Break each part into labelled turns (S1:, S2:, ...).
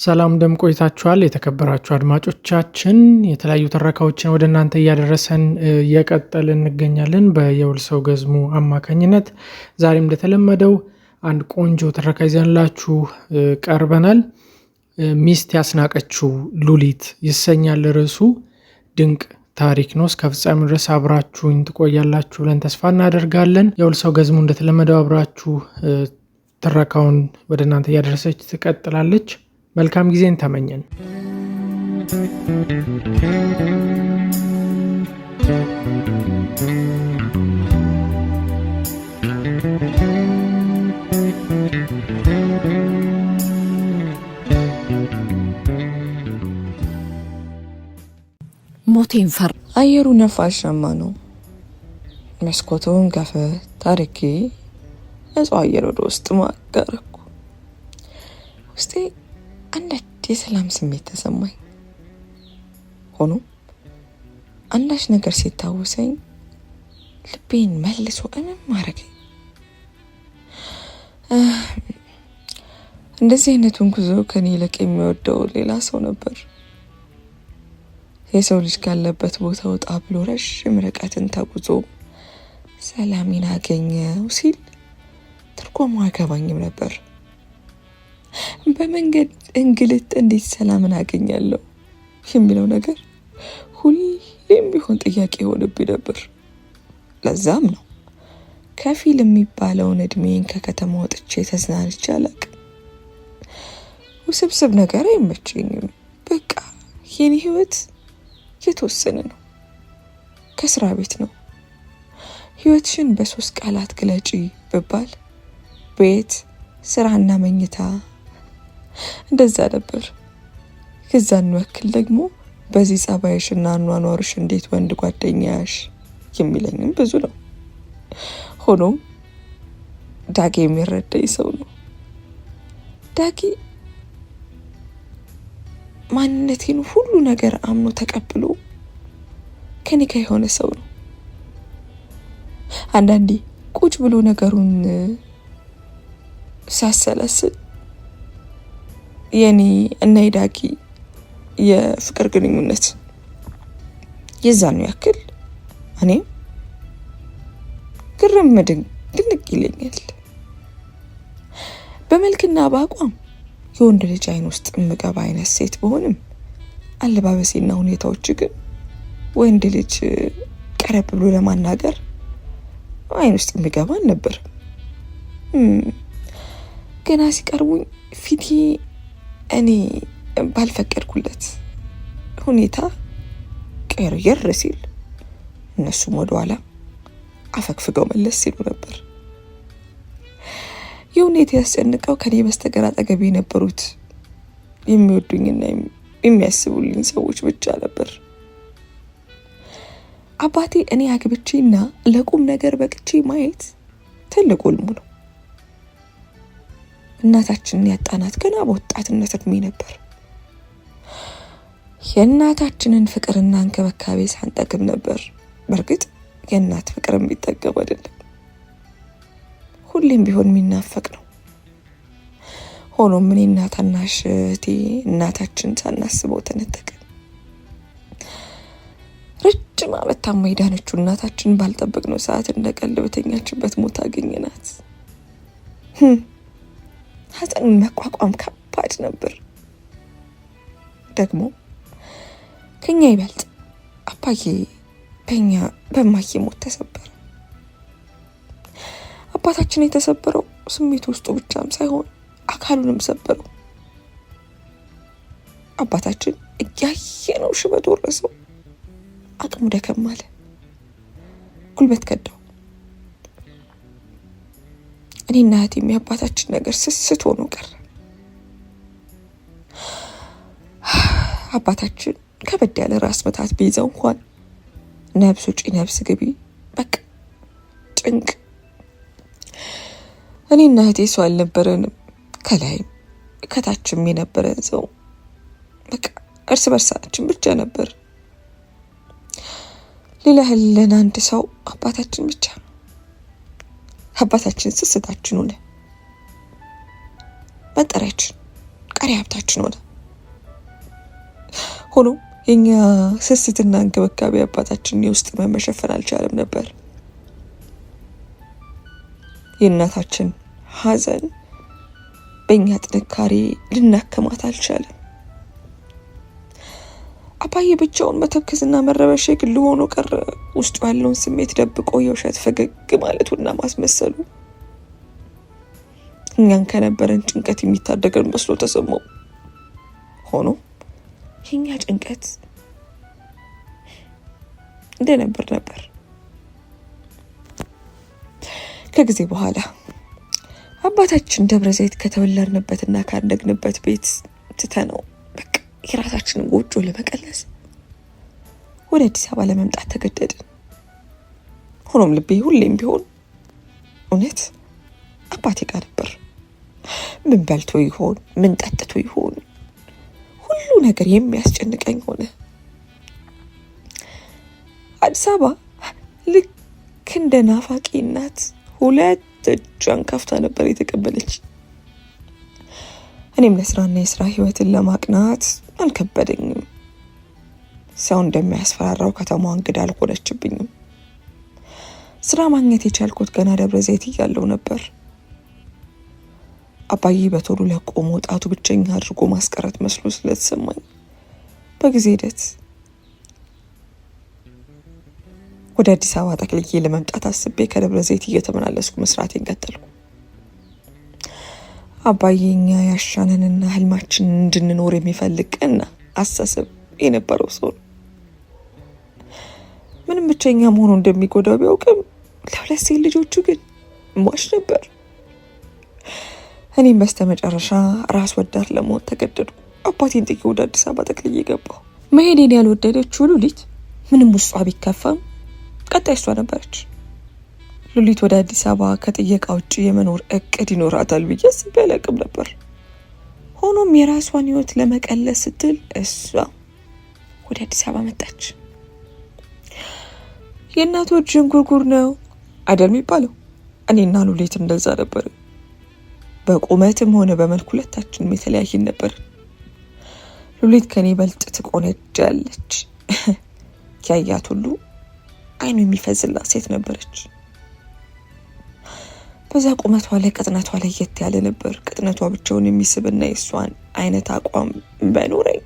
S1: ሰላም ቆይታችኋል የተከበራችሁ አድማጮቻችን የተለያዩ ተረካዎችን ወደ እናንተ እያደረሰን እየቀጠልን እንገኛለን በየውል ሰው ገዝሙ አማካኝነት ዛሬም እንደተለመደው አንድ ቆንጆ ተረካ ይዘንላችሁ ቀርበናል። ሚስት ያስናቀችው ሉሊት ይሰኛል ርዕሱ። ድንቅ ታሪክ ነው። እስከ ፍጻሜው ድረስ አብራችሁኝ ትቆያላችሁ ብለን ተስፋ እናደርጋለን። የውል ሰው ገዝሙ እንደተለመደው አብራችሁ ተረካውን ወደ እናንተ እያደረሰች ትቀጥላለች። መልካም ጊዜን ተመኘን።
S2: ሞቴን ፈር አየሩ ነፋሻማ ነው። መስኮቱን ከፈት አድርጌ ንጹህ አየር ወደ ውስጥ ማጋረኩ። ውስጤ አንዳች የሰላም ስሜት ተሰማኝ። ሆኖም አንዳች ነገር ሲታወሰኝ ልቤን መልሶ እምም አረገኝ። እንደዚህ አይነቱን ጉዞ ከኔ ይልቅ የሚወደው ሌላ ሰው ነበር። የሰው ልጅ ካለበት ቦታ ወጣ ብሎ ረዥም ርቀትን ተጉዞ ሰላምን አገኘው ሲል ትርጉሙ አይገባኝም ነበር። በመንገድ እንግልት እንዴት ሰላምን አገኛለሁ የሚለው ነገር ሁሌም ቢሆን ጥያቄ ሆኖብኝ ነበር። ለዛም ነው ከፊል የሚባለውን እድሜን ከከተማ ወጥቼ ተዝናንቼ አላውቅም። ውስብስብ ነገር አይመቸኝም። በቃ የኔ ህይወት የተወሰነ ነው። ከስራ ቤት ነው። ህይወትሽን በ3 ቃላት ግለጪ ብባል ቤት፣ ስራና መኝታ እንደዛ ነበር። ከዛን ወክል ደግሞ በዚህ ጸባይሽና አኗኗርሽ እንዴት ወንድ ጓደኛሽ የሚለኝም ብዙ ነው። ሆኖም ዳጊ የሚረዳኝ ሰው ነው። ዳጊ ማንነቴን ሁሉ ነገር አምኖ ተቀብሎ ከኔ ጋር የሆነ ሰው ነው። አንዳንዴ ቁጭ ብሎ ነገሩን ሳሰላስል የኔ እና የዳጊ የፍቅር ግንኙነት የዛኑ ያክል እኔም ግርም ድንቅ ይለኛል። በመልክና በአቋም የወንድ ልጅ አይን ውስጥ የምገባ አይነት ሴት በሆንም አለባበሴና ሁኔታዎች ግን ወንድ ልጅ ቀረብ ብሎ ለማናገር አይን ውስጥ የምገባ ነበር። ገና ሲቀርቡኝ ፊቴ እኔ ባልፈቀድኩለት ሁኔታ ቀየር ሲል እነሱም ወደ ኋላ አፈግፍገው መለስ ሲሉ ነበር። የሁኔታ ያስጨንቀው ከኔ በስተቀር አጠገቤ የነበሩት የሚወዱኝና የሚያስቡልኝ ሰዎች ብቻ ነበር። አባቴ እኔ አግብቼና ለቁም ነገር በቅቼ ማየት ትልቅ ህልሙ ነው። እናታችንን ያጣናት ገና በወጣትነት እድሜ ነበር። የእናታችንን ፍቅርና እንክብካቤ ሳንጠግብ ነበር። በእርግጥ የእናት ፍቅር የሚጠገብ አይደለም፣ ሁሌም ቢሆን የሚናፈቅ ነው። ሆኖም እኔና ታናሽ እህቴ እናታችን ሳናስበው ተነጠቅን። ረጅም ዓመት ታማ የዳነችው እናታችን ባልጠበቅነው ሰዓት እንደ ቀልድ በተኛችበት ሞት አገኘናት። ሐዘኑን መቋቋም ከባድ ነበር። ደግሞ ከኛ ይበልጥ አባዬ በማዬ ሞት ተሰበረ። አባታችን የተሰበረው ስሜት ውስጡ ብቻም ሳይሆን አካሉንም ሰበረው። አባታችን እያየነው ሽበት ወረሰው። አቅሙ ደከም አለ፣ ጉልበት ከዳው። እኔና እህቴም የአባታችን ነገር ስስት ሆኖ ቀረ። አባታችን ከበድ ያለ ራስ ምታት ቢይዘው እንኳን ነብስ ውጪ ነብስ ግቢ በቃ ጭንቅ። እኔና እህቴ ሰው አልነበረንም። ከላይም ከታችም የነበረን ሰው በቃ እርስ በርሳችን ብቻ ነበር። ሌላ ህልን አንድ ሰው አባታችን ብቻ። አባታችን ስስታችን ሆነ፣ መጠሪያችን፣ ቀሪ ሀብታችን ሆነ። ሆኖም የኛ ስስትና እንክብካቤ አባታችን የውስጥ መሸፈን አልቻለም ነበር። የእናታችን ሐዘን በእኛ ጥንካሬ ልናከማት አልቻለም። አባዬ ብቻውን መተከዝና መረበሽ የግል ሆኖ ቀረ። ውስጡ ያለውን ስሜት ደብቆ የውሸት ፈገግ ማለቱና ማስመሰሉ እኛን ከነበረን ጭንቀት የሚታደገን መስሎ ተሰማው። ሆኖ የኛ ጭንቀት እንደነበር ነበር። ከጊዜ በኋላ አባታችን ደብረ ዘይት ከተወለድንበትና ካደግንበት ቤት ትተነው በቃ የራሳችንን ጎጆ ለመቀለስ ወደ አዲስ አበባ ለመምጣት ተገደድን። ሆኖም ልቤ ሁሌም ቢሆን እውነት አባቴ ጋር ነበር። ምን በልቶ ይሆን? ምን ጠጥቶ ይሆን? ሁሉ ነገር የሚያስጨንቀኝ ሆነ። አዲስ አበባ ልክ እንደ ናፋቂ እናት ሁለት እጇን ከፍታ ነበር የተቀበለች። እኔም ለስራና የስራ ህይወትን ለማቅናት አልከበደኝም። ሰው እንደሚያስፈራራው ከተማዋ እንግዳ አልሆነችብኝም። ስራ ማግኘት የቻልኩት ገና ደብረ ዘይት እያለሁ ነበር። አባዬ በቶሎ ለቆ መውጣቱ ብቸኛ አድርጎ ማስቀረት መስሎ ስለተሰማኝ በጊዜ ሂደት ወደ አዲስ አበባ ጠቅልዬ ለመምጣት አስቤ ከደብረ ዘይት እየተመላለስኩ መስራቴን ቀጠልኩ። አባዬ እኛ ያሻነንና ህልማችንን እንድንኖር የሚፈልግ ቀና አስተሳሰብ የነበረው ሰው ነው። ምንም ብቸኛ መሆኑ እንደሚጎዳው ቢያውቅም ለሁለት ሴት ልጆቹ ግን ሟች ነበር። እኔም በስተመጨረሻ ራስ ወዳድ ለመሆን ተገደዱ። አባቴን ጥዬ ወደ አዲስ አበባ ጠቅልዬ ገባሁ። መሄዴን ያልወደደችው ሉሊት ምንም ውስጧ ቢከፋም ቀጣይ እሷ ነበረች። ሉሊት ወደ አዲስ አበባ ከጥየቃ ውጭ የመኖር እቅድ ይኖራታል ብዬ አስቤ አላቅም ነበር። ሆኖም የራሷን ህይወት ለመቀለስ ስትል እሷ ወደ አዲስ አበባ መጣች። የእናቶች ዥንጉርጉር ነው አይደል የሚባለው? እኔና ሉሊት እንደዛ ነበር። በቁመትም ሆነ በመልክ ሁለታችንም የተለያየን ነበር። ሉሊት ከኔ በልጥ ትቆነጃለች። ያያት ሁሉ አይኑ የሚፈዝላት ሴት ነበረች። በዛ ቁመቷ ላይ ቅጥነቷ ለየት ያለ ነበር። ቅጥነቷ ብቻውን የሚስብና የእሷን አይነት አቋም በኖረኝ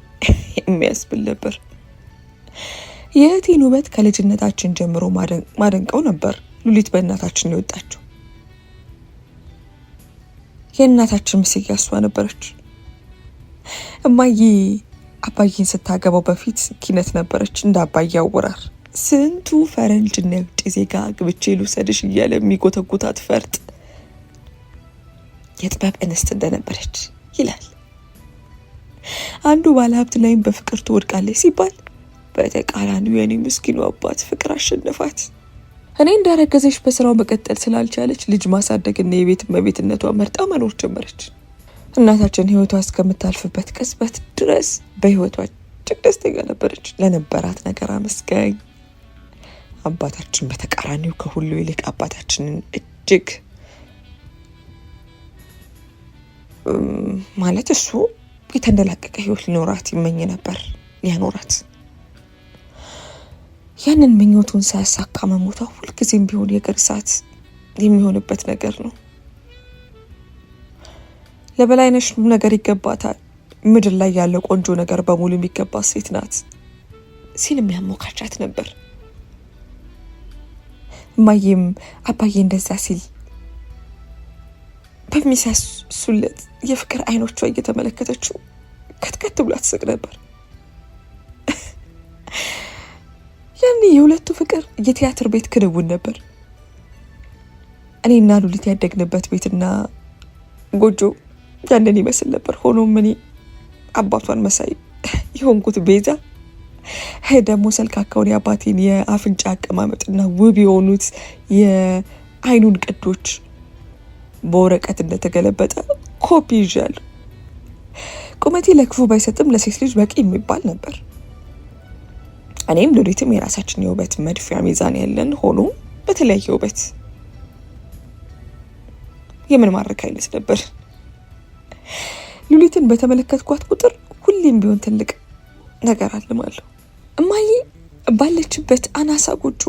S2: የሚያስብል ነበር። የእህቴን ውበት ከልጅነታችን ጀምሮ ማደንቀው ነበር። ሉሊት በእናታችን የወጣችው የእናታችን ምስያ እሷ ነበረች። እማዬ አባዬን ስታገባው በፊት ኪነት ነበረች። እንደ አባዬ አወራር ስንቱ ፈረንጅ ነብጥ ዜጋ ግብቼ ልውሰድሽ እያለ የሚጎተጉታት ፈርጥ የጥበብ እንስት እንደነበረች ይላል። አንዱ ባለሀብት ላይም በፍቅር ትወድቃለች ሲባል በተቃራኒው የኔ ምስኪኑ አባት ፍቅር አሸነፋት። እኔ እንዳረገዘች በስራው መቀጠል ስላልቻለች ልጅ ማሳደግና የቤት እመቤትነቷ መርጣ መኖር ጀመረች። እናታችን ህይወቷ እስከምታልፍበት ቅጽበት ድረስ በህይወቷ እጅግ ደስተኛ ነበረች። ለነበራት ነገር አመስጋኝ። አባታችን በተቃራኒው ከሁሉ ይልቅ አባታችንን እጅግ ማለት እሱ የተንደላቀቀ ህይወት ሊኖራት ይመኝ ነበር ሊያኖራት። ያንን ምኞቱን ሳያሳካ መሞቷ ሁልጊዜም ቢሆን የእግር እሳት የሚሆንበት ነገር ነው። ለበላይነሽ ነገር ይገባታል፣ ምድር ላይ ያለው ቆንጆ ነገር በሙሉ የሚገባት ሴት ናት ሲል የሚያሞካቻት ነበር። እማዬም አባዬ እንደዛ ሲል በሚሳሱለት የፍቅር አይኖቿ እየተመለከተችው ከትከት ብላ ትስቅ ነበር። ያኔ የሁለቱ ፍቅር የቲያትር ቤት ክንውን ነበር። እኔና ሉሊት ያደግንበት ቤትና ጎጆ ያንን ይመስል ነበር። ሆኖም እኔ አባቷን መሳይ የሆንኩት ቤዛ ደግሞ ሰልካካውን የአባቴን የአፍንጫ አቀማመጥና ውብ የሆኑት የአይኑን ቅዶች በወረቀት እንደተገለበጠ ኮፒ ይዣለሁ። ቁመቴ ለክፉ ባይሰጥም ለሴት ልጅ በቂ የሚባል ነበር። እኔም ሉሊትም የራሳችን የውበት መድፊያ ሚዛን ያለን ሆኖ በተለያየ ውበት የምንማርክ አይነት ነበር። ሉሊትን በተመለከትኳት ቁጥር ሁሌም ቢሆን ትልቅ ነገር አልማለሁ። እማዬ ባለችበት አናሳ ጎጆ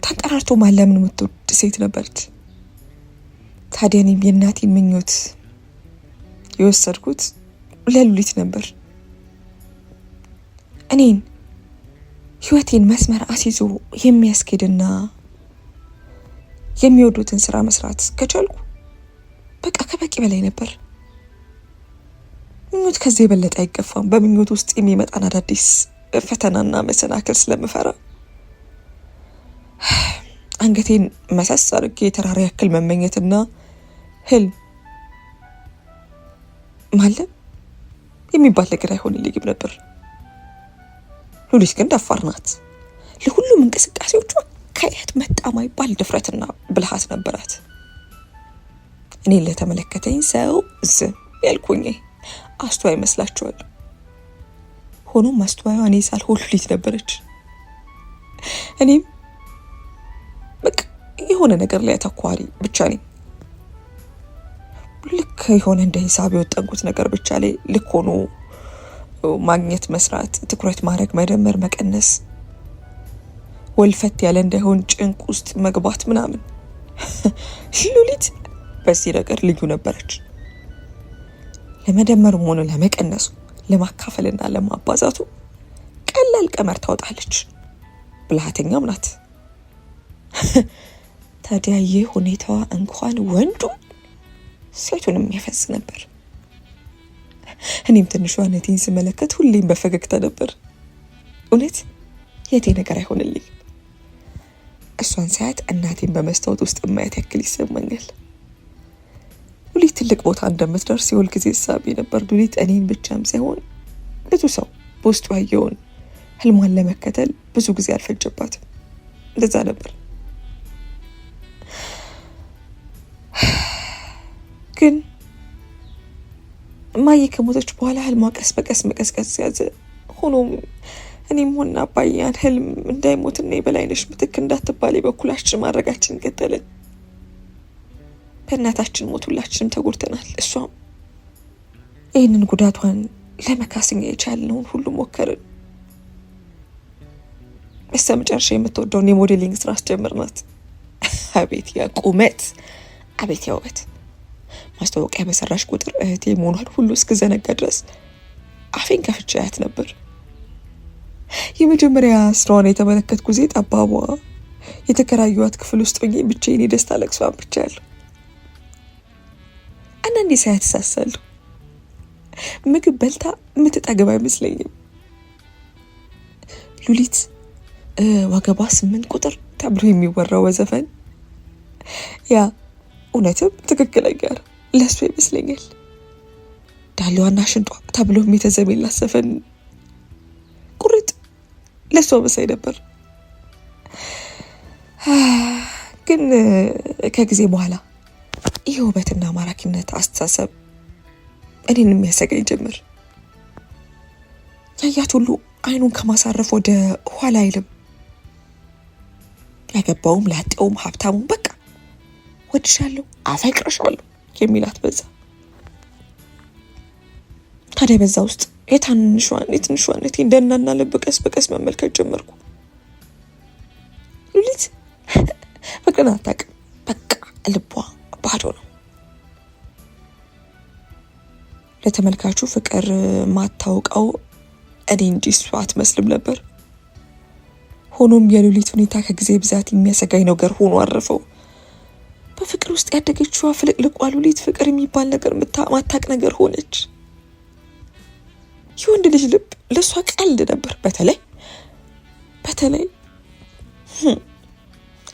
S2: ተንጠራርቶ ማለምን የምትወድ ሴት ነበረች። ታዲያ እኔም የእናቴን ምኞት የወሰድኩት ለሉሊት ነበር። እኔን ህይወቴን መስመር አስይዞ የሚያስኬድና የሚወዱትን ስራ መስራት ከቻልኩ በቃ ከበቂ በላይ ነበር። ምኞት ከዚህ የበለጠ አይገፋም። በምኞት ውስጥ የሚመጣን አዳዲስ ፈተናና መሰናክል ስለምፈራ አንገቴን መሰስ አድርጌ የተራራ ያክል መመኘትና ህልም ማለም የሚባል ነገር አይሆንልኝም ነበር። ሉሊት ግን ደፋር ናት። ለሁሉም እንቅስቃሴዎቿ ከየት መጣ ማይባል ድፍረትና ብልሃት ነበራት። እኔን ለተመለከተኝ ሰው ዝም ያልኩኝ አስተዋይ መስላችኋል። ሆኖም አስተዋይዋ እኔ ሳልሆን ሉሊት ነበረች። እኔም በቃ የሆነ ነገር ላይ አተኳሪ ብቻ ነኝ። ልክ የሆነ እንደ ሂሳብ የወጠንኩት ነገር ብቻ ላይ ልክ ሆኖ ማግኘት፣ መስራት፣ ትኩረት ማድረግ፣ መደመር፣ መቀነስ፣ ወልፈት ያለ እንዳይሆን ጭንቅ ውስጥ መግባት ምናምን። ሉሊት በዚህ ነገር ልዩ ነበረች። ለመደመርም ሆነ ለመቀነሱ፣ ለማካፈልና ለማባዛቱ ቀላል ቀመር ታወጣለች። ብልሃተኛም ናት። ታዲያ ይህ ሁኔታዋ እንኳን ወንዱ ሴቱንም ያፈዝ ነበር። እኔም ትንሿ እህቴን ስመለከት ሁሌም በፈገግታ ነበር። እውነት የቴ ነገር አይሆንልኝ። እሷን ሳያት እናቴን በመስታወት ውስጥ ማየት ያክል ይሰማኛል። ሉሊት ትልቅ ቦታ እንደምትደርስ የሁል ጊዜ ሳቢ ነበር። ሉሊት እኔን ብቻም ሳይሆን ብዙ ሰው በውስጡ ያየውን ህልሟን ለመከተል ብዙ ጊዜ አልፈጀባትም። እንደዛ ነበር። ግን እማዬ ከሞተች በኋላ ህልሟ ቀስ በቀስ መቀስቀስ ያዘ። ሆኖም እኔም ሆነ አባዬ ያን ህልም እንዳይሞትና የበላይነሽ ምትክ እንዳትባል በኩላችን ማድረጋችን ቀጠልን። በእናታችን ሞት ሁላችንም ተጎድተናል። እሷም ይህንን ጉዳቷን ለመካስኛ የቻልነውን ሁሉ ሞከርን። በስተመጨረሻ የምትወደውን የሞዴሊንግ ስራ አስጀምርናት። አቤት ያ ቁመት፣ አቤት ያ ውበት! ማስታወቂያ በሰራሽ ቁጥር እህቴ መሆኗን ሁሉ እስክዘነጋ ድረስ አፌን ከፍቼ አያት ነበር። የመጀመሪያ ስራዋን የተመለከትኩ ጊዜ ጠባቧ የተከራዩዋት ክፍል ውስጥ ሆኜ ብቻዬን የደስታ ለቅሷን ብቻለሁ። አንዳንዴ ሳያት እሳሳለሁ። ምግብ በልታ የምትጠግብ አይመስለኝም። ሉሊት ወገቧ 8 ቁጥር ተብሎ የሚወራው በዘፈን ያ እውነትም ትክክለኛ ለሱ ይመስለኛል። ዳሌዋና ሽንጧ ተብሎም የተዘሜላት ዘፈን ቁርጥ ለሷ መሳይ ነበር። ግን ከጊዜ በኋላ ይህ ውበትና ማራኪነት አስተሳሰብ እኔን የሚያሰጋኝ ጀመር። ያያት ሁሉ አይኑን ከማሳረፍ ወደ ኋላ አይልም። ያገባውም ላጤውም ሀብታሙም በቃ ወድሻለሁ፣ አፈቅርሻለሁ የሚላት በዛ። ታዲያ በዛ ውስጥ የትንሿን እንደናና ልብ ቀስ በቀስ መመልከት ጀመርኩ። ሉሊት ፍቅርን አታውቅም። በቃ ልቧ ባዶ ነው። ለተመልካቹ ፍቅር ማታውቀው እኔ እንጂ እሷ አትመስልም ነበር። ሆኖም የሉሊት ሁኔታ ከጊዜ ብዛት የሚያሰጋኝ ነገር ሆኖ አረፈው። በፍቅር ውስጥ ያደገችዋ ፍልቅልቋ ሉሊት ፍቅር የሚባል ነገር ማታቅ ነገር ሆነች። የወንድ ልጅ ልብ ለሷ ቀልድ ነበር። በተለይ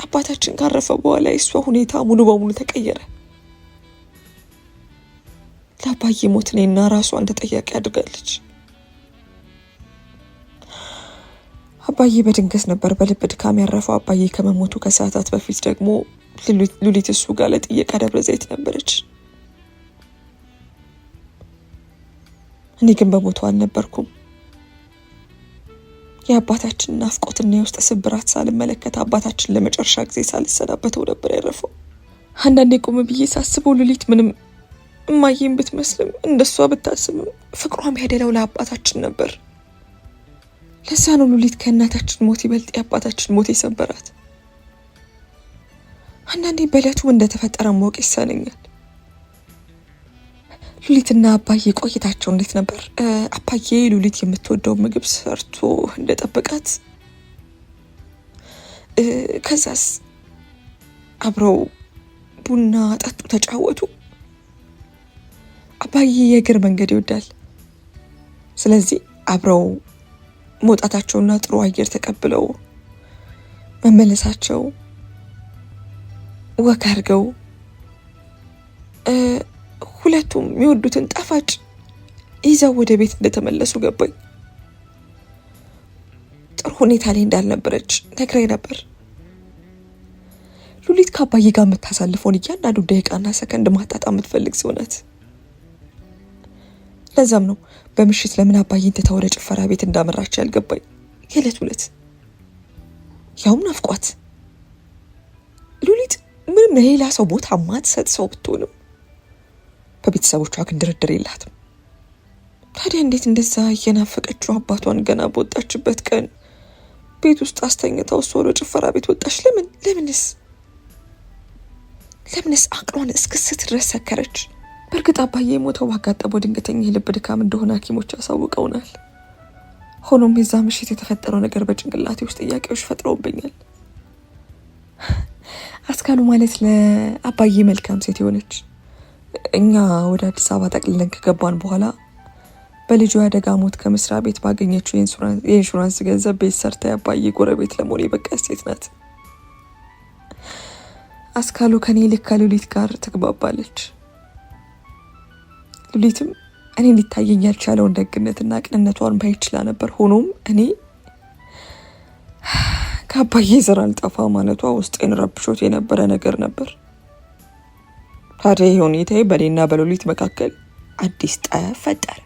S2: አባታችን ካረፈ በኋላ የሷ ሁኔታ ሙሉ በሙሉ ተቀየረ። ለአባዬ ሞት እኔና ራሷን ተጠያቂ አድርጋለች። አባዬ በድንገት ነበር በልብ ድካም ያረፈው። አባዬ ከመሞቱ ከሰዓታት በፊት ደግሞ ሉሊት እሱ ጋር ለጥየቃ ደብረ ዘይት ነበረች። እኔ ግን በሞቱ አልነበርኩም። የአባታችን ናፍቆትና የውስጥ ስብራት ሳልመለከት አባታችን ለመጨረሻ ጊዜ ሳልሰናበተው ነበር ያረፈው። አንዳንዴ ቆም ብዬ ሳስበው ሉሊት ምንም እማዬን ብትመስልም እንደሷ ብታስብም ፍቅሯም ያደለው ለአባታችን ነበር። ለዛ ነው ሉሊት ከእናታችን ሞት ይበልጥ የአባታችን ሞት የሰበራት። አንዳንዴ በዕለቱ እንደተፈጠረ ማወቅ ይሳነኛል። ሉሊትና አባዬ ቆይታቸው እንዴት ነበር? አባዬ ሉሊት የምትወደው ምግብ ሰርቶ እንደጠበቃት፣ ከዛስ አብረው ቡና ጠጡ፣ ተጫወቱ። አባዬ የእግር መንገድ ይወዳል። ስለዚህ አብረው መውጣታቸውና ጥሩ አየር ተቀብለው መመለሳቸው፣ ወክ አድርገው ሁለቱም የሚወዱትን ጣፋጭ ይዘው ወደ ቤት እንደተመለሱ ገባኝ። ጥሩ ሁኔታ ላይ እንዳልነበረች ነግረኝ ነበር። ሉሊት ከአባዬ ጋር የምታሳልፈውን እያንዳንዱ ደቂቃና ሰከንድ ማጣጣም የምትፈልግ ሰው ናት። ለዛም ነው በምሽት ለምን አባዬን ትታ ወደ ጭፈራ ቤት እንዳመራች ያልገባኝ። የዕለት ዕለት ያውም ናፍቋት። ሉሊት ምንም ለሌላ ሰው ቦታ ማትሰጥ ሰው ብትሆንም በቤተሰቦቿ ግን ድርድር የላትም። ታዲያ እንዴት እንደዛ እየናፈቀችው አባቷን ገና በወጣችበት ቀን ቤት ውስጥ አስተኝታው እሷ ወደ ጭፈራ ቤት ወጣች? ለምንስ አቅሏን እስክስት ድረስ ሰከረች? በእርግጥ አባዬ የሞተው ባጋጠመው ድንገተኛ የልብ ድካም እንደሆነ ሐኪሞች ያሳውቀውናል። ሆኖም የዛ ምሽት የተፈጠረው ነገር በጭንቅላቴ ውስጥ ጥያቄዎች ፈጥረውብኛል። አስካሉ ማለት ለአባዬ መልካም ሴት የሆነች፣ እኛ ወደ አዲስ አበባ ጠቅልለን ከገባን በኋላ በልጁ አደጋ ሞት ከመስሪያ ቤት ባገኘችው የኢንሹራንስ ገንዘብ ቤት ሰርታ የአባዬ ጎረቤት ለመሆን የበቃች ሴት ናት። አስካሉ ከኔ ልክ ከሉሊት ጋር ትግባባለች። ሉሊትም እኔ ሊታየኝ ያልቻለውን ደግነትና ቅንነቷን ማየት ችላ ነበር። ሆኖም እኔ ከአባዬ ዘር አልጠፋ ማለቷ ውስጤን ረብሾት የነበረ ነገር ነበር። ታዲያ ይህ ሁኔታዬ በእኔና በሉሊት መካከል አዲስ ጠብ ፈጠረ።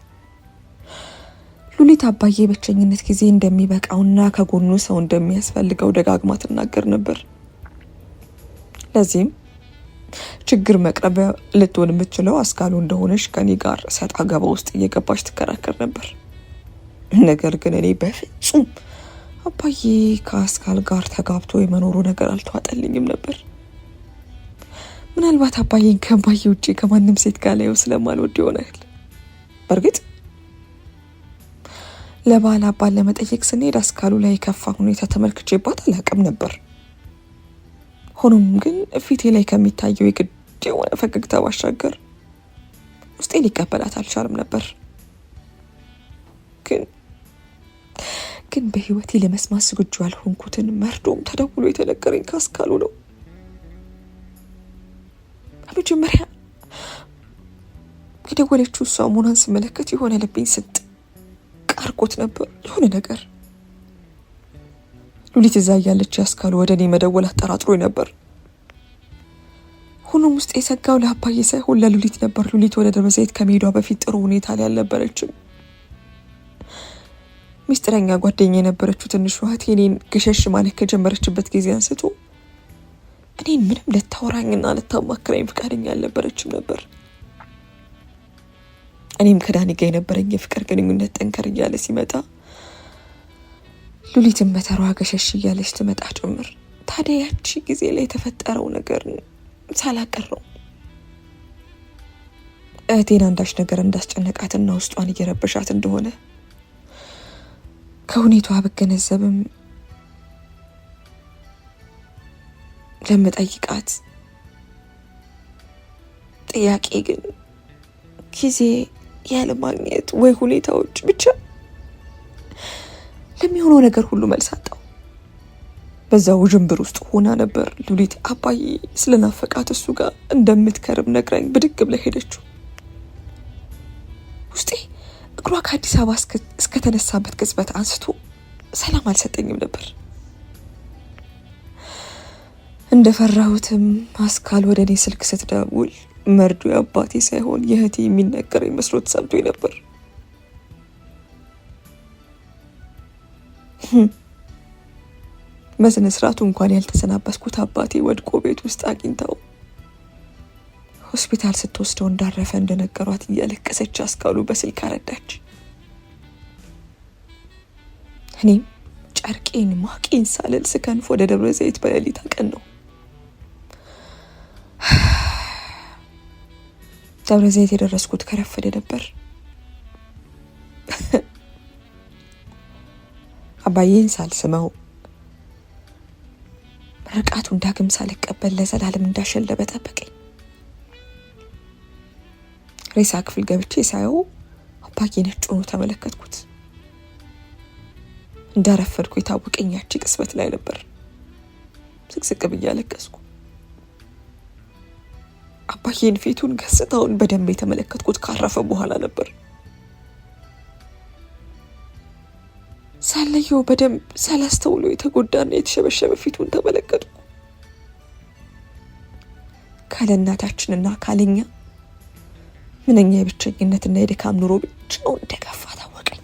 S2: ሉሊት አባዬ በቸኝነት ጊዜ እንደሚበቃውና ከጎኑ ሰው እንደሚያስፈልገው ደጋግማ ትናገር ነበር። ለዚህም ችግር መቅረቢያ ልትሆን የምትችለው አስካሉ እንደሆነች ከኔ ጋር ሰጣ ገባ ውስጥ እየገባች ትከራከር ነበር። ነገር ግን እኔ በፍጹም አባዬ ከአስካል ጋር ተጋብቶ የመኖሩ ነገር አልተዋጠልኝም ነበር። ምናልባት አባዬን ከአባዬ ውጭ ከማንም ሴት ጋር ላየው ስለማልወድ ይሆናል። በእርግጥ ለባል አባል ለመጠየቅ ስንሄድ አስካሉ ላይ የከፋ ሁኔታ ተመልክቼባት አላውቅም ነበር። ሆኖም ግን ፊቴ ላይ ከሚታየው የግድ የሆነ ፈገግታ ባሻገር ውስጤ ሊቀበላት አልቻልም ነበር። ግን በህይወቴ ለመስማት ዝግጁ ያልሆንኩትን መርዶም ተደውሎ የተነገረኝ ከአስካሉ ነው። በመጀመሪያ የደወለችው እሷ መሆኗን ስመለከት የሆነ ልቤን ስጥ ቃርቆት ነበር። የሆነ ነገር ሉሊት እዛ እያለች አስካሉ ወደ እኔ መደወል አጠራጥሮኝ ነበር። ሆኖም ውስጥ የሰጋው ለአባዬ ሳይሆን ለሉሊት ነበር። ሉሊት ወደ ደብረ ዘይት ከመሄዷ በፊት ጥሩ ሁኔታ ላይ አልነበረችም። ሚስጥረኛ ጓደኛ የነበረችው ትንሿ እህቴ እኔን ገሸሽ ማለት ከጀመረችበት ጊዜ አንስቶ እኔን ምንም ልታወራኝና ልታማክረኝ ፈቃደኛ አልነበረችም ነበር። እኔም ከዳኒ ጋር የነበረኝ የፍቅር ግንኙነት ጠንከር እያለ ሲመጣ ሉሊትን በተሯ ገሸሽ እያለች ትመጣ ጭምር። ታዲያ ያቺ ጊዜ ላይ የተፈጠረው ነገር ሳላቀረው እህቴን አንዳች ነገር እንዳስጨነቃትና ውስጧን እየረበሻት እንደሆነ ከሁኔታዋ ብገነዘብም ለመጠይቃት ጥያቄ ግን ጊዜ ያለ ማግኘት ወይ ሁኔታዎች ብቻ ለሚሆነው ነገር ሁሉ መልስ አጣው። በዛው ውዥንብር ውስጥ ሆና ነበር ሉሊት አባዬ ስለናፈቃት እሱ ጋር እንደምትከርም ነግራኝ ብድግ ብላ ሄደችው። ውስጤ እግሯ ከአዲስ አበባ እስከተነሳበት ቅጽበት አንስቶ ሰላም አልሰጠኝም ነበር። እንደፈራሁትም አስካል ወደ እኔ ስልክ ስትደውል መርዶ የአባቴ ሳይሆን የእህቴ የሚነገረኝ መስሎት ሰምቶኝ ነበር። በስነ ስርዓቱ እንኳን ያልተሰናበትኩት አባቴ ወድቆ ቤት ውስጥ አግኝተው ሆስፒታል ስትወስደው እንዳረፈ እንደነገሯት እያለቀሰች አስካሉ በስልክ አረዳች። እኔም ጨርቄን ማቄን ሳልል ስከንፍ ወደ ደብረ ዘይት በሌሊት አቀናሁ። ደብረ ዘይት የደረስኩት ከረፈደ ነበር። አባዬን ሳልስመው ምርቃቱን ዳግም ሳልቀበል ለዘላለም እንዳሸለበ ጠበቀኝ። ሬሳ ክፍል ገብቼ ሳየው አባዬ ነጭ ሆኖ ተመለከትኩት። እንዳረፈድኩ የታወቀኝ ያቺ ቅስበት ላይ ነበር። ስቅስቅ ብዬ አለቀስኩ። አባዬን ፊቱን ገጽታውን በደንብ የተመለከትኩት ካረፈ በኋላ ነበር። ሳለየው በደንብ ሳላስተውሎ የተጎዳና የተሸበሸበ ፊቱን ተመለከትኩ። ካለ እናታችንና ካለኛ ምንኛ የብቸኝነትና የድካም ኑሮ ብቻውን እንደገፋ ታወቀኝ።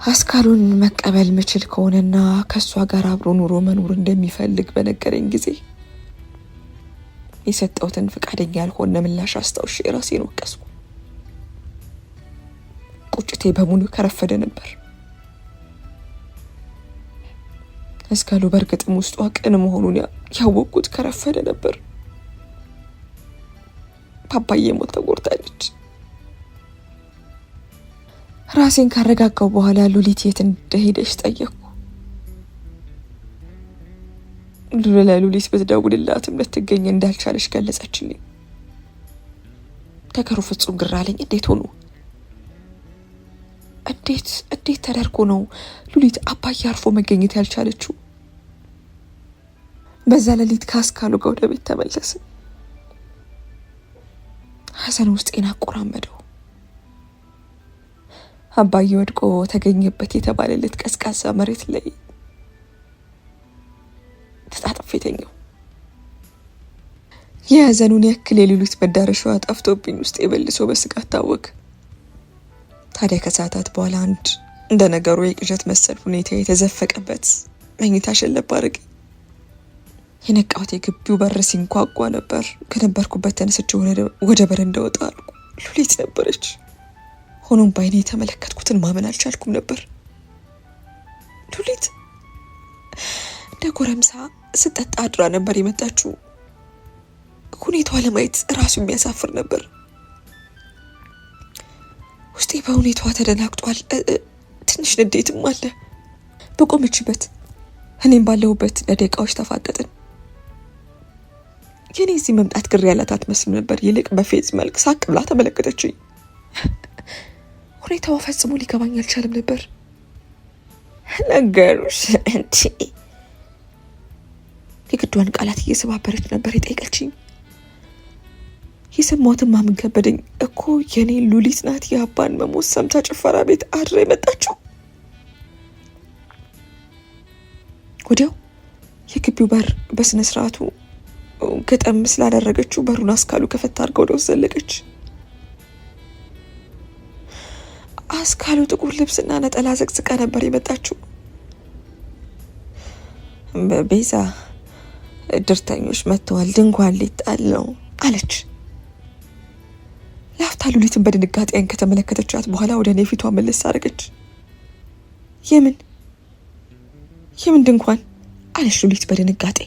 S2: አስካሉን መቀበል ምችል ከሆነና ከእሷ ጋር አብሮ ኑሮ መኖር እንደሚፈልግ በነገረኝ ጊዜ የሰጠውትን ፈቃደኛ ያልሆነ ምላሽ አስታውሼ ራሴን ወቀስኩ። ቁጭቴ በሙሉ ከረፈደ ነበር። አስካሉ በእርግጥም ውስጧ ቅን መሆኑን ያወቅኩት ከረፈደ ነበር። አባዬ ሞት ተጎድታለች። ራሴን ካረጋጋው በኋላ ሉሊት የት እንደሄደች ጠየቅኩ። ለሉሊት ብትደውልላትም ልትገኝ እንዳልቻለች ገለጸችልኝ። ነገሩ ፍጹም ግራ አለኝ። እንዴት ሆኖ እንዴት ተደርጎ ነው ሉሊት አባዬ አርፎ መገኘት ያልቻለችው? በዛ ሌሊት ከአስካሉ ጋር ወደ ቤት ተመለስን። ሐዘን ውስጤን አቆራመደው። አባዬ ወድቆ ተገኘበት የተባለለት ቀዝቃዛ መሬት ላይ ተጣጥፌ ተኛሁ። የሐዘኑን ያክል የሉሊት መዳረሻዋ ጠፍቶብኝ ውስጤ መልሶ በስጋት ታወክ። ታዲያ ከሰዓታት በኋላ እንደ ነገሩ የቅዠት መሰል ሁኔታ የተዘፈቀበት መኝታ ሸለብ አድርጌ የነቃሁት የግቢው በር ሲንኳኳ ነበር። ከነበርኩበት ተነስቼ ወደ በረንዳ ወጣ አልኩ። ሉሊት ነበረች። ሆኖም ባይኔ የተመለከትኩትን ማመን አልቻልኩም ነበር። ሉሊት እንደ ጎረምሳ ስጠጣ አድራ ነበር የመጣችው። ሁኔታዋ ለማየት ራሱ የሚያሳፍር ነበር። ውስጤ በሁኔታዋ ተደናግጧል። ትንሽ ንዴትም አለ። በቆመችበት እኔም ባለሁበት ለደቂቃዎች ተፋጠጥን። የኔ እዚህ መምጣት ግር ያላት አትመስልም ነበር። ይልቅ በፌዝ መልክ ሳቅ ብላ ተመለከተችኝ። ሁኔታዋ ፈጽሞ ሊገባኝ አልቻለም ነበር። ነገሩሽ እንዴ? የግዷን ቃላት እየሰባበረች ነበር የጠየቀችኝ። የሰማሁትን ማመን ከበደኝ። እኮ የኔ ሉሊት ናት የአባን መሞት ሰምታ ጭፈራ ቤት አድራ የመጣችው። ወዲያው የግቢው በር በስነ ስርዓቱ ገጠም ስላደረገችው በሩን አስካሉ ከፈታ አድርጋ ወደ ውስጥ ዘለቀች። አስካሉ ጥቁር ልብስና ነጠላ ዘቅዝቃ ነበር የመጣችው። ቤዛ እድርተኞች መጥተዋል፣ ድንኳን ሊጣል ነው አለች። ላፍታ ሉሊትን በድንጋጤ አይን ከተመለከተቻት በኋላ ወደ እኔ ፊቷ መለስ አደረገች። የምን ድንኳን አለች ሉሊት በድንጋጤ።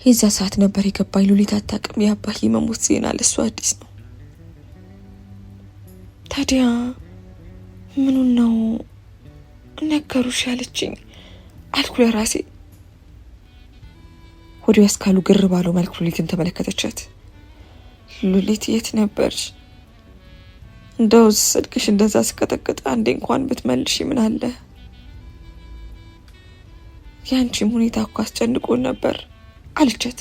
S2: የዛ ሰዓት ነበር የገባኝ ሉሊት አታውቅም። የአባዬ መሞት ዜና ለሷ አዲስ ነው። ታዲያ ምኑን ነው ነገሩሽ ያለችኝ አልኩ ለራሴ። ወዲያው አስካሉ ግር ባለው መልኩ ሉሊትን ተመለከተቻት። ሉሊት የት ነበርሽ? እንደው ስልክሽ እንደዛ ስቀጠቅጥ አንዴ እንኳን ብትመልሽ ምን አለ? ያንቺም ሁኔታ እኮ አስጨንቆን ነበር አለቻት።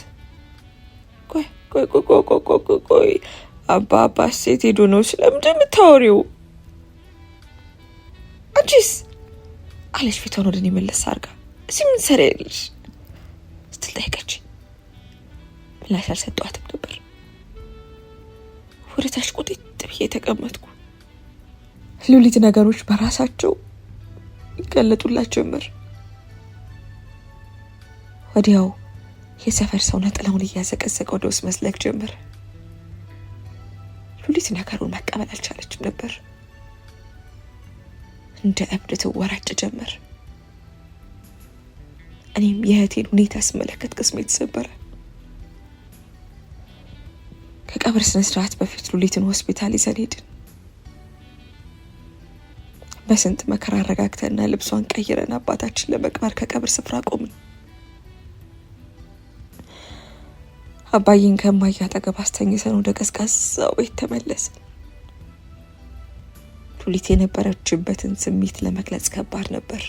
S2: ቆይ አባባ ሴት ሄዶ ነው ስለምንድን የምታወሪው? አንቺስ አለች ፊቷን ወደ እኔ መለስ አድርጋ። እዚህ ምን ሰሪያለሽ ስትል ጠየቀችኝ። ምላሽ አልሰጠኋትም ነበር። ወደ ታች ቁጢጥ ብዬ ተቀመጥኩ። ሉሊት ነገሮች በራሳቸው ይገለጡላት ጀመር። ወዲያው የሰፈር ሰው ነጠላውን እያዘቀዘቀ ወደ ውስጥ መዝለቅ ጀመረ። ሉሊት ነገሩን መቀበል አልቻለችም ነበር። እንደ እብድ ትወራጭ ጀመር። እኔም የእህቴን ሁኔታ ስመለከት ቅስሜ ተሰበረ። ከቀብር ስነ ስርዓት በፊት ሉሊትን ሆስፒታል ይዘን ሄድን። በስንት መከራ አረጋግተንና ልብሷን ቀይረን አባታችን ለመቅበር ከቀብር ስፍራ ቆምን። አባዬን ከማዬ አጠገብ አስተኝተን ወደ ቀዝቃዛው ቤት ተመለስን። ሉሊት የነበረችበትን ስሜት ለመግለጽ ከባድ ነበር።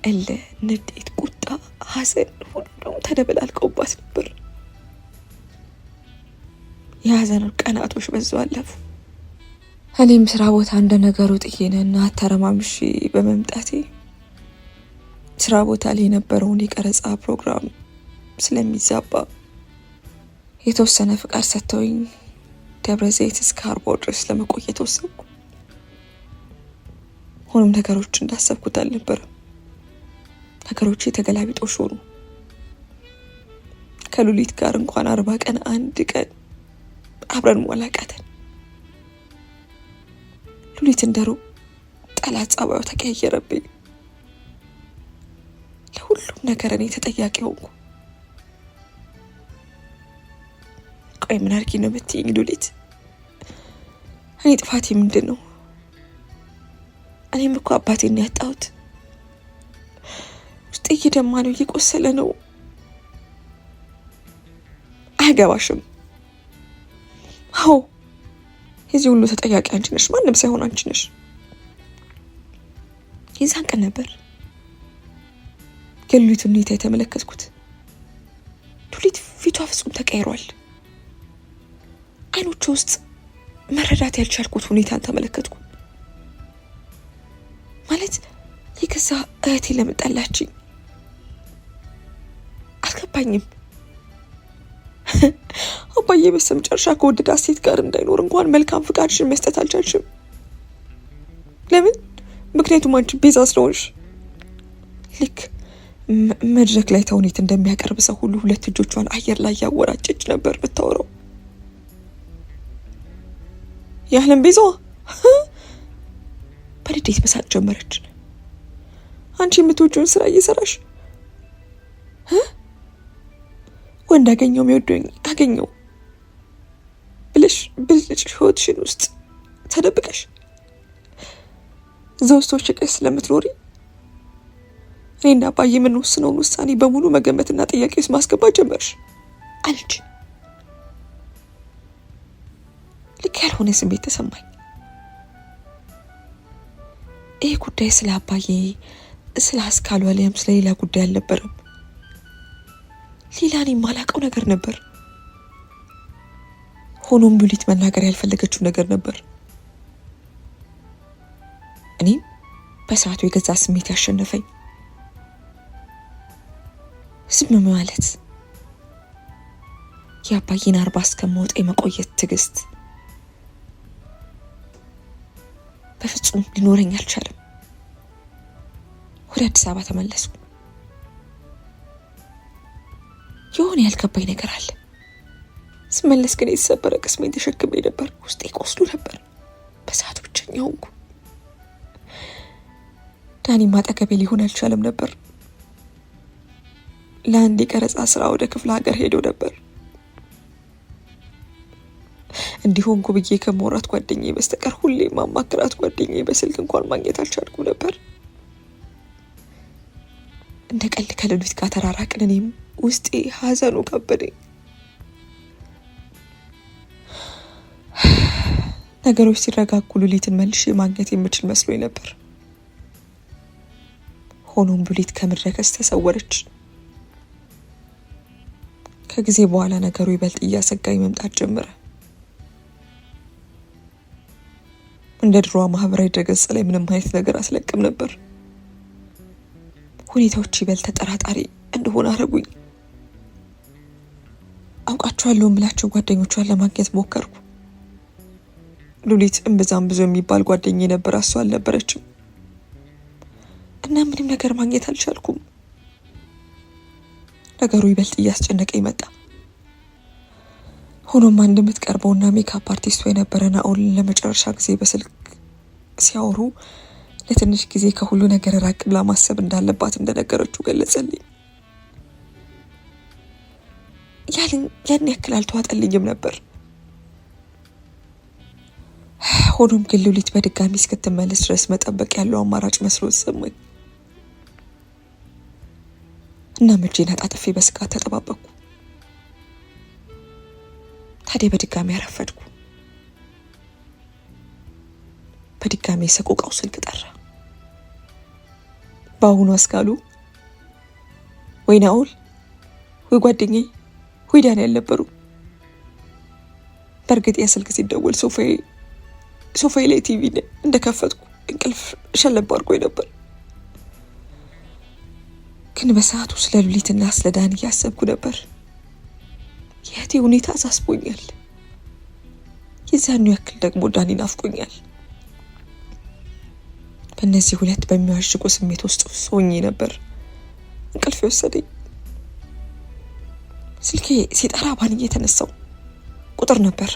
S2: እልህ፣ ንዴት፣ ቁጣ፣ ሐዘን ሁሉም ተደበላልቀውባት ነበር። የሐዘን ቀናቶች በዛው አለፉ። እኔም ስራ ቦታ እንደ ነገሩ ጥዬና ተረማምሼ በመምጣቴ ስራ ቦታ ላይ የነበረውን የቀረጻ ፕሮግራም ስለሚዛባ የተወሰነ ፍቃድ ሰጥተውኝ ደብረ ዘይት እስከ አርቦ ድረስ ለመቆየት ወሰንኩ። ሆኖም ነገሮች እንዳሰብኩት አልነበረም። ነገሮች የተገላቢጦሽ ሆኑ። ከሉሊት ጋር እንኳን 40 ቀን አንድ ቀን አብረን መዋል አቃተን። ሉሊት እንደሩ ጠላት ጸባዩ ተቀያየረብኝ። ለሁሉም ነገር እኔ ተጠያቂ ሆንኩ። ቆይ ምን አድርጊ ነው የምትይኝ ሉሊት? እኔ ጥፋቴ ምንድን ነው? እኔም እኮ አባቴን ያጣሁት። ውስጤ እየደማ ነው፣ እየቆሰለ ነው። አይገባሽም? አዎ የዚህ ሁሉ ተጠያቂ አንቺ ነሽ፣ ማንም ሳይሆን አንቺ ነሽ። የዛን ቀን ነበር የሉሊትን ሁኔታ የተመለከትኩት። ሉሊት ፊቷ ፍጹም ተቀይሯል። አይኖቿ ውስጥ መረዳት ያልቻልኩት ሁኔታን ተመለከትኩ። ማለት የገዛ እህቴ ለምን ጠላችኝ? አልገባኝም። አባዬ በስተመጨረሻ ከወደዳት ሴት ጋር እንዳይኖር እንኳን መልካም ፍቃድሽን መስጠት አልቻልሽም። ለምን? ምክንያቱም አንቺ ቤዛ ስለሆንሽ። ልክ መድረክ ላይ ተውኔት እንደሚያቀርብ ሰው ሁሉ ሁለት እጆቿን አየር ላይ ያወራጨች ነበር ብታወራው። ያህልን ቤዛ በንዴት መሳቅ ጀመረች። አንቺ የምትወጂውን ስራ እየሰራሽ ወንድ አገኘው የሚወደኝ አገኘው ብለሽ ብልጭ ህይወትሽን ውስጥ ተደብቀሽ እዛ ውስጥ ወሽቀሽ ስለምትኖሪ እኔና አባዬ የምንወስነውን ውሳኔ በሙሉ መገመትና ጥያቄ ውስጥ ማስገባት ጀመርሽ አለች። ልክ ያልሆነ ስሜት ተሰማኝ። ይህ ጉዳይ ስለ አባዬ ስለ አስካሉ አሊያም ስለ ሌላ ጉዳይ አልነበረም። ሌላ እኔ የማላውቀው ነገር ነበር። ሆኖም ሉሊት መናገር ያልፈለገችው ነገር ነበር። እኔም በሰዓቱ የገዛ ስሜት ያሸነፈኝ ዝም ማለት፣ የአባዬን 40 እስከመውጣ የመቆየት ትዕግስት በፍጹም ሊኖረኝ አልቻለም። ወደ አዲስ አበባ ተመለስኩ። የሆነ ያልገባኝ ነገር አለ። ስመለስ ግን የተሰበረ ቅስሜን ተሸክሜ ነበር። ውስጤ ቆስሎ ነበር። በሰዓቱ ብቸኛ ሆንኩ። ዳኒም አጠገቤ ሊሆን አልቻለም ነበር። ለአንድ የቀረጻ ስራ ወደ ክፍለ ሀገር ሄዶ ነበር። እንዲሆንኩ ብዬ ከመውራት ጓደኛዬ በስተቀር ሁሌም ማማክራት ጓደኛዬ በስልክ እንኳን ማግኘት አልቻልኩም ነበር። እንደ ቀልድ ከሉሊት ጋር ተራራቅን። እኔም ውስጤ ሀዘኑ ከበደኝ። ነገሮች ሲረጋጉ ሉሊትን መልሼ ማግኘት የምችል መስሎኝ ነበር። ሆኖም ሉሊት ከምድረገጽ ተሰወረች። ከጊዜ በኋላ ነገሩ ይበልጥ እያሰጋኝ መምጣት ጀመረ። እንደ ድሮዋ ማህበራዊ ድረገጽ ላይ ምንም አይነት ነገር አስለቅም ነበር። ሁኔታዎች ይበልጥ ተጠራጣሪ እንደሆነ አረጉኝ። አውቃቸዋለሁ የምላቸው ጓደኞቿን ለማግኘት ሞከርኩ። ሉሊት እምብዛም ብዙ የሚባል ጓደኛ ነበር፣ እሷ አልነበረችም እና ምንም ነገር ማግኘት አልቻልኩም። ነገሩ ይበልጥ እያስጨነቀኝ መጣ። ሆኖም አንድ የምትቀርበውና ሜካፕ አርቲስቱ የነበረ ናኦልን ለመጨረሻ ጊዜ በስልክ ሲያወሩ ለትንሽ ጊዜ ከሁሉ ነገር ራቅ ብላ ማሰብ እንዳለባት እንደነገረችው ገለጸልኝ። ያን ያክል አልተዋጠልኝም ነበር። ሆኖም ግን ሉሊት በድጋሚ እስክትመለስ ድረስ መጠበቅ ያለው አማራጭ መስሎ ተሰማኝ እና እጄን አጣጥፌ በስጋት ተጠባበቅኩ። ታዲያ በድጋሚ አረፈድኩ። በድጋሚ የሰቆቃው ስልክ ጠራ። በአሁኑ አስካሉ ወይ ናኦል ወይ ጓደኛዬ ወይ ዳንኤል ነበሩ። በእርግጥ የስልክ ሲደወል ሶፋዬ ላይ ቲቪ እንደከፈትኩ እንቅልፍ ሸለብ አድርጎኝ ነበር። ግን በሰዓቱ ስለ ሉሊትና ስለ ዳን እያሰብኩ ነበር። የእህቴ ሁኔታ አሳስቦኛል። የዛኑ ያክል ደግሞ ዳኒ ናፍቆኛል። በእነዚህ ሁለት በሚዋዥቁ ስሜት ውስጥ ሆኜ ነበር እንቅልፍ የወሰደኝ። ስልኬ ሲጠራ ባንዬ የተነሳው ቁጥር ነበር።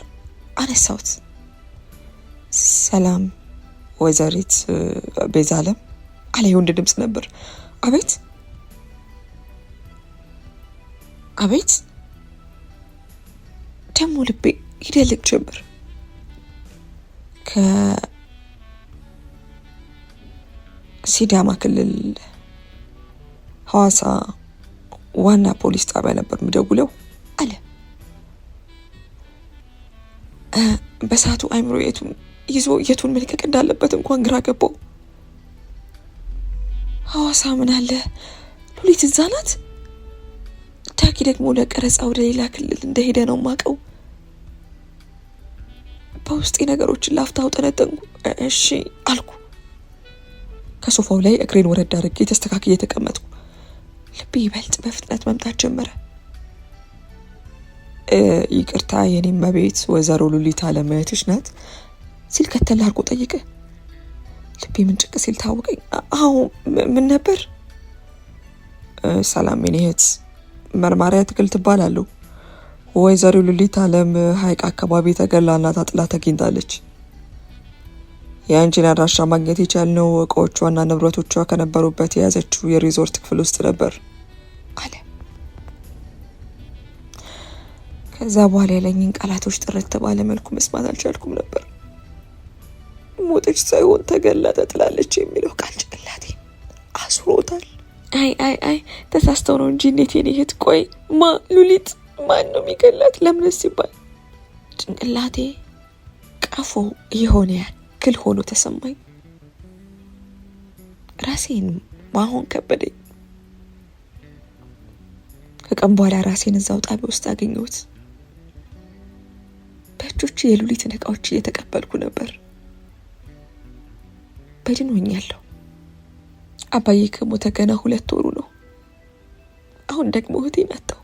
S2: አነሳሁት። ሰላም ወይዘሪት ቤዛለም አለ የወንድ ድምፅ ነበር። አቤት ደግሞ ልቤ ይደልቅ ጀመር። ከሲዳማ ክልል ሐዋሳ ዋና ፖሊስ ጣቢያ ነበር የምደውለው አለ። በሰዓቱ አይምሮ የቱን መልቀቅ እንዳለበት እንኳን ግራ ገባው። ሐዋሳ ምን አለ ሉሊት እዛ ናት። ዳጊ ደግሞ ለቀረጻ ወደ ሌላ ክልል እንደሄደ ነው ማቀው። በውስጤ ነገሮችን ላፍታው ጠነጠንኩ። እሺ አልኩ። ከሶፋው ላይ እግሬን ወረድ አድርጌ ተስተካክዬ ተቀመጥኩ። ልቤ ይበልጥ በፍጥነት መምታት ጀመረ። ይቅርታ የኔም መቤት ወይዘሮ ሉሊት አለማየትሽ ናት ሲል ከተል አድርጎ ጠየቀ። ልቤ ምንጭቅ ሲል ታወቀኝ። አዎ ምን ነበር? ሰላም የኔ እህት መርማሪ አትክልት እባላለሁ። ወይዘሮ ሉሊት አለም ሐይቅ አካባቢ ተገላና ታጥላ ተገኝታለች። የአንቺን አድራሻ ማግኘት የቻልነው እቃዎቿና ንብረቶቿ ከነበሩበት የያዘችው የሪዞርት ክፍል ውስጥ ነበር አለ። ከዛ በኋላ ያለኝን ቃላቶች ጥርት ባለ መልኩ መስማት አልቻልኩም ነበር። ሞተች ሳይሆን ተገላ ተጥላለች የሚለው ቃል ጭንቅላቴ አስሮታል። አይ ተሳስተው ነው እንጂ እንዴት የኔ እህት? ቆይ ሉሊት ማን ነው የሚገላት? ለምንስ ሲባል ጭንቅላቴ ቀፎ የሆነ ያክል ሆኖ ተሰማኝ። ራሴን ማሆን ከበደኝ። ከቀን በኋላ ራሴን እዛው ጣቢያ ውስጥ አገኘሁት። በእጆቼ የሉሊትን እቃዎች እየተቀበልኩ ነበር። በድን ሆኛለሁ። አባዬ ከሞተ ገና 2 ወሩ ነው። አሁን ደግሞ እህቴን አጣሁ።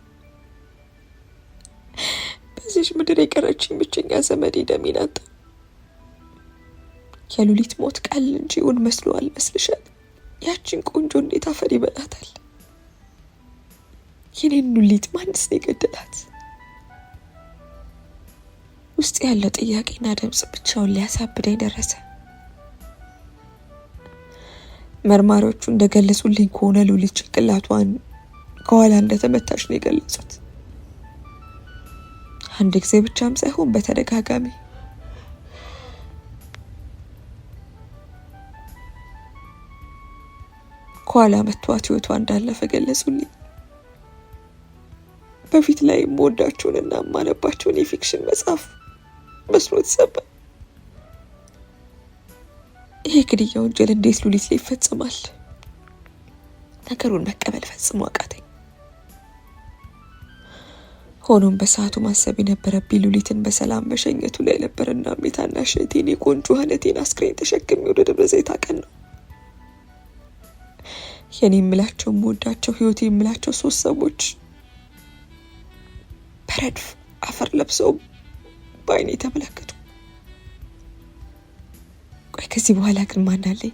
S2: በዚህ ምድር የቀረችኝ ብቸኛ ዘመዴ ደሜን አጣሁ። የሉሊት ሞት ቃል እንጂ እውን መስሎ አልመስልሻል? ያችን ቆንጆ እንዴት አፈር ይበላታል? የኔን ሉሊት ማንስ ነው የገደላት? ውስጥ ያለው ጥያቄና ድምጽ ብቻውን ሊያሳብደኝ ደረሰ። መርማሪዎቹ እንደገለጹልኝ ከሆነ ሉሊት ጭንቅላቷን ከኋላ እንደተመታች ነው የገለጹት። አንድ ጊዜ ብቻም ሳይሆን በተደጋጋሚ። ከኋላ መቷት ህይወቷ እንዳለፈ ገለጹልኝ። በፊት ላይ የምወዳቸውንና የማነባቸውን የፊክሽን መጽሐፍ መስሎ ተሰማኝ። ይሄ ግድያ ወንጀል እንዴት ሉሊት ላይ ይፈጽማል? ነገሩን መቀበል ፈጽሞ አቃተኝ። ሆኖም በሰዓቱ ማሰብ የነበረብኝ ሉሊትን በሰላም መሸኘቱ ላይ ነበርና የታናሽ እህቴን የቆንጆ እህቴን አስክሬን ተሸክሜ ወደ ደብረ ዘይት አቀናሁ። የኔ የምላቸው የምወዳቸው ህይወቴ የምላቸው 3 ሰዎች በረድፍ አፈር ለብሰው በአይኔ ተመለከቱ። ቆይ ከዚህ በኋላ ግን ማን አለኝ?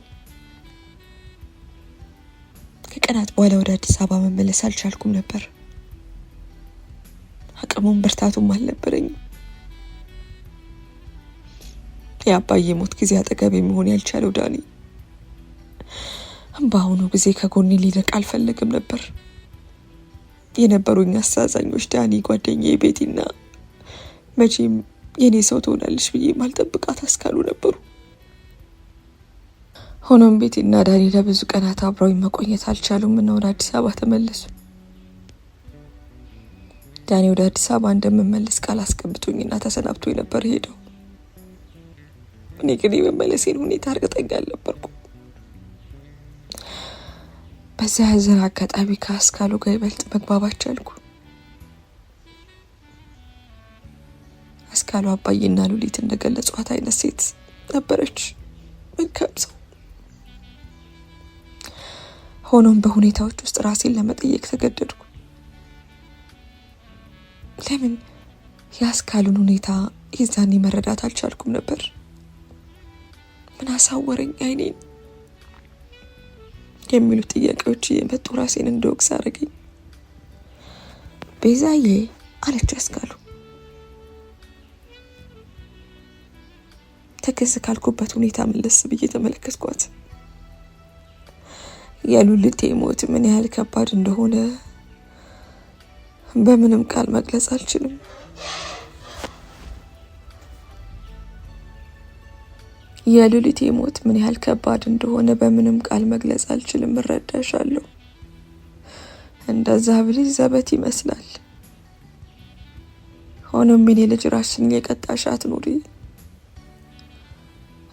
S2: ከቀናት በኋላ ወደ አዲስ አበባ መመለስ አልቻልኩም ነበር። አቅሙም ብርታቱም አልነበረኝም። የአባዬ ሞት ጊዜ አጠገብ የሚሆን ያልቻለው ዳኒ በአሁኑ ጊዜ ከጎኔ ሊርቅ አልፈለግም ነበር። የነበሩኝ አሳዛኞች ዳኒ፣ ጓደኛዬ ቤቲና መቼም የኔ ሰው ትሆናለች ብዬ ማልጠብቃት አስካሉ ነበሩ። ሆኖም ቤቲና ዳኒ ለብዙ ቀናት አብረውኝ መቆየት አልቻሉም እና ወደ አዲስ አበባ ተመለሱ። ዳኒ ወደ አዲስ አበባ እንደምመለስ ቃል አስገብቶኝና ተሰናብቶ ነበር ሄደው። እኔ ግን የመመለሴን ሁኔታ እርግጠኛ አልነበርኩም። በዚያ ሐዘን አጋጣሚ ከአስካሉ ጋር ይበልጥ መግባባት ቻልኩ። አስካሉ አባዬና ሉሊት እንደገለጿት አይነት ሴት ነበረች፣ መልካም ሰው። ሆኖም በሁኔታዎች ውስጥ ራሴን ለመጠየቅ ተገደድኩ። ለምን የአስካሉን ሁኔታ የዛኔ መረዳት አልቻልኩም ነበር? ምን አሳወረኝ አይኔን የሚሉ ጥያቄዎች እየመጡ ራሴን እንደወቅስ አረገኝ። ቤዛዬ አለች አስካሉ። ተከዝ ካልኩበት ሁኔታ መለስ ብዬ ተመለከትኳት። የሉሊቴ ሞት ምን ያህል ከባድ እንደሆነ በምንም ቃል መግለጽ አልችልም። የሉሊቴ ሞት ምን ያህል ከባድ እንደሆነ በምንም ቃል መግለጽ አልችልም። እረዳሻለሁ። እንደዛ ብልሽ ዘበት ይመስላል። ሆኖም የኔ ልጅ ራስሽን የቀጣሽ አትኑሪ።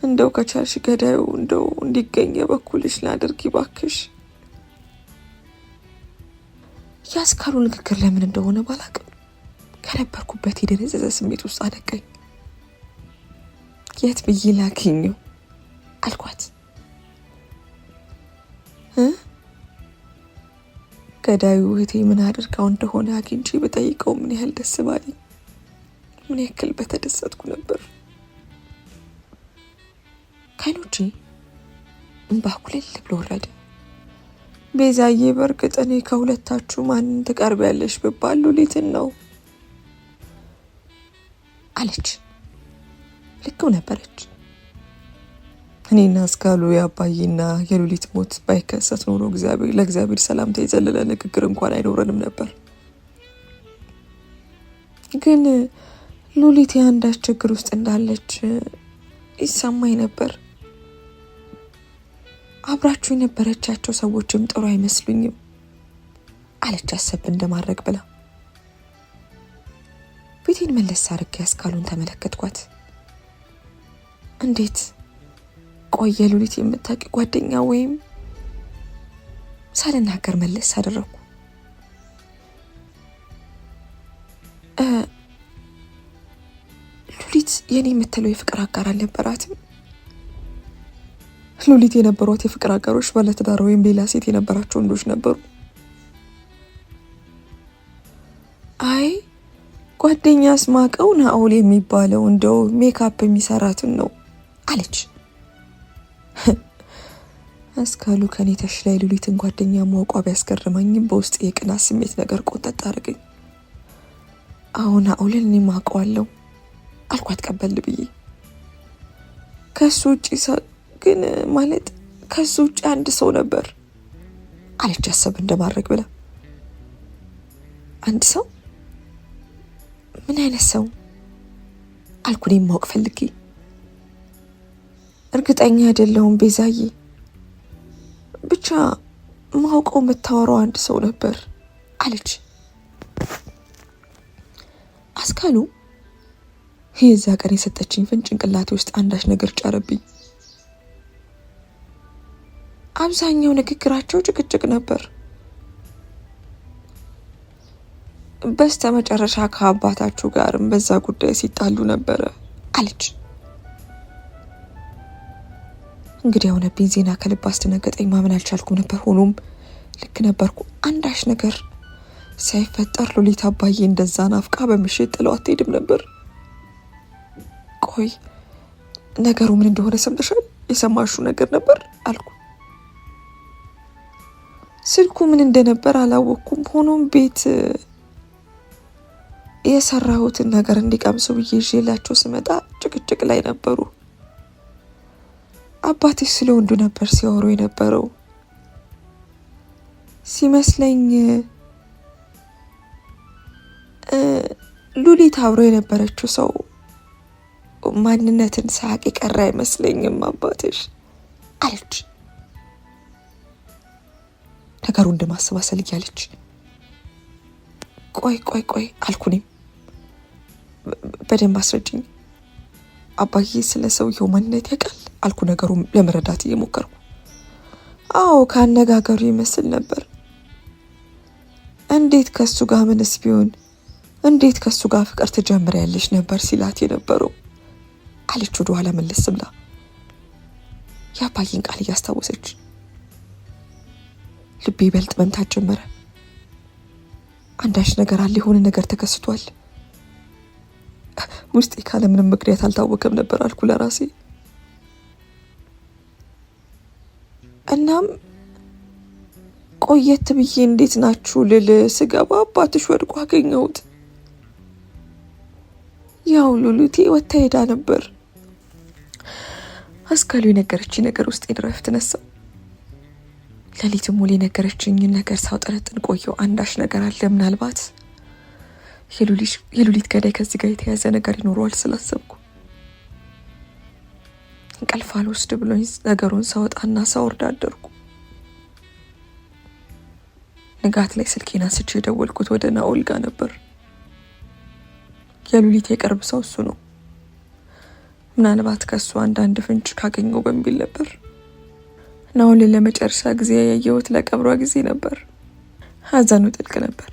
S2: እንደው ከቻልሽ ገዳዩ እንደው እንዲገኝ በኩልሽ ላድርጊ ባክሽ። የአስካሉ ንግግር ለምን እንደሆነ ባላቅም ከነበርኩበት የደነዘዘ ስሜት ውስጥ አደቀኝ። የት ብዬ ላገኘው አልኳት። ገዳዩ እህቴ ምን አድርጋው እንደሆነ አግኝቼ በጠይቀው ምን ያህል ደስ ባለኝ፣ ምን ያክል በተደሰትኩ ነበር። ከዓይኖቼ እንባ ኩልል ብሎ ወረደ። ቤዛዬ፣ በእርግጥ እኔ ከሁለታችሁ ማንን ትቀርቢያለሽ ብባል ሉሊትን ነው አለች። ልክም ነበረች። እኔና አስካሉ የአባዬና የሉሊት ሞት ባይከሰት ኖሮ ለእግዚአብሔር ሰላምታ የዘለለ ንግግር እንኳን አይኖረንም ነበር። ግን ሉሊት የአንዳች ችግር ውስጥ እንዳለች ይሰማኝ ነበር። አብራችሁ የነበረቻቸው ሰዎችም ጥሩ አይመስሉኝም አለች አሰብ እንደማድረግ ብላ። ፊቴን መለስ አድርጌ አስካሉን ተመለከትኳት። እንዴት? ቆየ ሉሊት የምታውቂ ጓደኛ ወይም? ሳልናገር መለስ አደረኩ። ሉሊት የኔ የምትለው የፍቅር አጋር አልነበራትም። ሉሊት የነበሯት የፍቅር አጋሮች ባለትዳር ወይም ሌላ ሴት የነበራቸው ወንዶች ነበሩ። አይ ጓደኛ አስማቀው ናኦል የሚባለው እንደው ሜካፕ የሚሰራትን ነው አለች። አስካሉ ከኔ ተሽላይ ሉሊትን ጓደኛ ማውቋ ቢያስገርመኝም በውስጥ የቅናት ስሜት ነገር ቆጠጥ አድርገኝ። አሁን ናኦልን እኔ ማውቀዋለሁ አልኳት ቀበል ብዬ። ከሱ ውጪ ግን ማለት ከሱ ውጪ አንድ ሰው ነበር አለች አሰብ እንደማድረግ ብላ። አንድ ሰው? ምን አይነት ሰው አልኩ እኔም ማወቅ ፈልጌ። እርግጠኛ አይደለሁም ቤዛዬ፣ ብቻ ማውቀው የምታወራው አንድ ሰው ነበር አለች አስካሉ። የዛ ቀን የሰጠችኝ ፍንጭ ጭንቅላቴ ውስጥ አንዳች ነገር ጫረብኝ። አብዛኛው ንግግራቸው ጭቅጭቅ ነበር። በስተ መጨረሻ ከአባታችሁ ጋርም በዛ ጉዳይ ሲጣሉ ነበረ አለች። እንግዲህ የሆነብኝ ዜና ከልብ አስደነገጠኝ። ማመን አልቻልኩም ነበር። ሆኖም ልክ ነበርኩ። አንዳች ነገር ሳይፈጠር ሉሊት አባዬ እንደዛ ናፍቃ በምሽት ጥለው አትሄድም ነበር። ቆይ ነገሩ ምን እንደሆነ ሰምተሻል? የሰማሽው ነገር ነበር አልኩ። ስልኩ ምን እንደነበር አላወቅኩም። ሆኖም ቤት የሰራሁትን ነገር እንዲቀምሱ ብዬ ይዤላቸው ስመጣ ጭቅጭቅ ላይ ነበሩ አባትሽ ስለ ወንዱ ነበር ሲያወሩ የነበረው ሲመስለኝ። ሉሊት አብሮ የነበረችው ሰው ማንነትን ሳቅ የቀረ አይመስለኝም አባትሽ አለች፣ ነገሩ እንደማሰባሰል እያለች። ቆይ አልኩኝም። በደንብ አስረጅኝ አባዬ፣ ስለ ሰውየው ማንነት ያውቃል አልኩ፣ ነገሩ ለመረዳት እየሞከርኩ። አዎ ካነጋገሩ ይመስል ነበር። እንዴት ከሱ ጋር ምንስ ቢሆን እንዴት ከሱ ጋር ፍቅር ትጀምሪያለሽ ነበር ሲላት የነበረው አለች ወደ ኋላ መለስ ብላ የአባዬን ቃል እያስታወሰች። ልቤ ይበልጥ መምታት ጀመረ። አንዳች ነገር አለ፣ የሆነ ነገር ተከስቷል። ውስጤ ካለ ምንም ምክንያት አልታወቀም ነበር አልኩ ለራሴ። እናም ቆየት ብዬ እንዴት ናችሁ ልል ስገባ አባትሽ ወድቆ አገኘሁት። ያው ሉሊቴ ወጥታ ሄዳ ነበር። አስካሉ የነገረችኝ ነገር ውስጥ የድረፍት ነሳው። ሌሊትም ሙሉ የነገረችኝን ነገር ሳውጠነጥን ቆየው። አንዳች ነገር አለ፣ ምናልባት የሉሊት ገዳይ ከዚህ ጋር የተያዘ ነገር ይኖረዋል ስላሰብኩ እንቅልፍ አልወስድ ብሎኝ ነገሩን ሳወጣና ሳወርድ አደርኩ። ንጋት ላይ ስልኬን አንስቼ የደወልኩት ወደ ናኦል ጋር ነበር። የሉሊት የቅርብ ሰው እሱ ነው። ምናልባት ከሱ አንዳንድ ፍንጭ ካገኘው በሚል ነበር። ናኦልን ለመጨረሻ ጊዜ ያየሁት ለቀብሯ ጊዜ ነበር። ሀዘኑ ጥልቅ ነበር።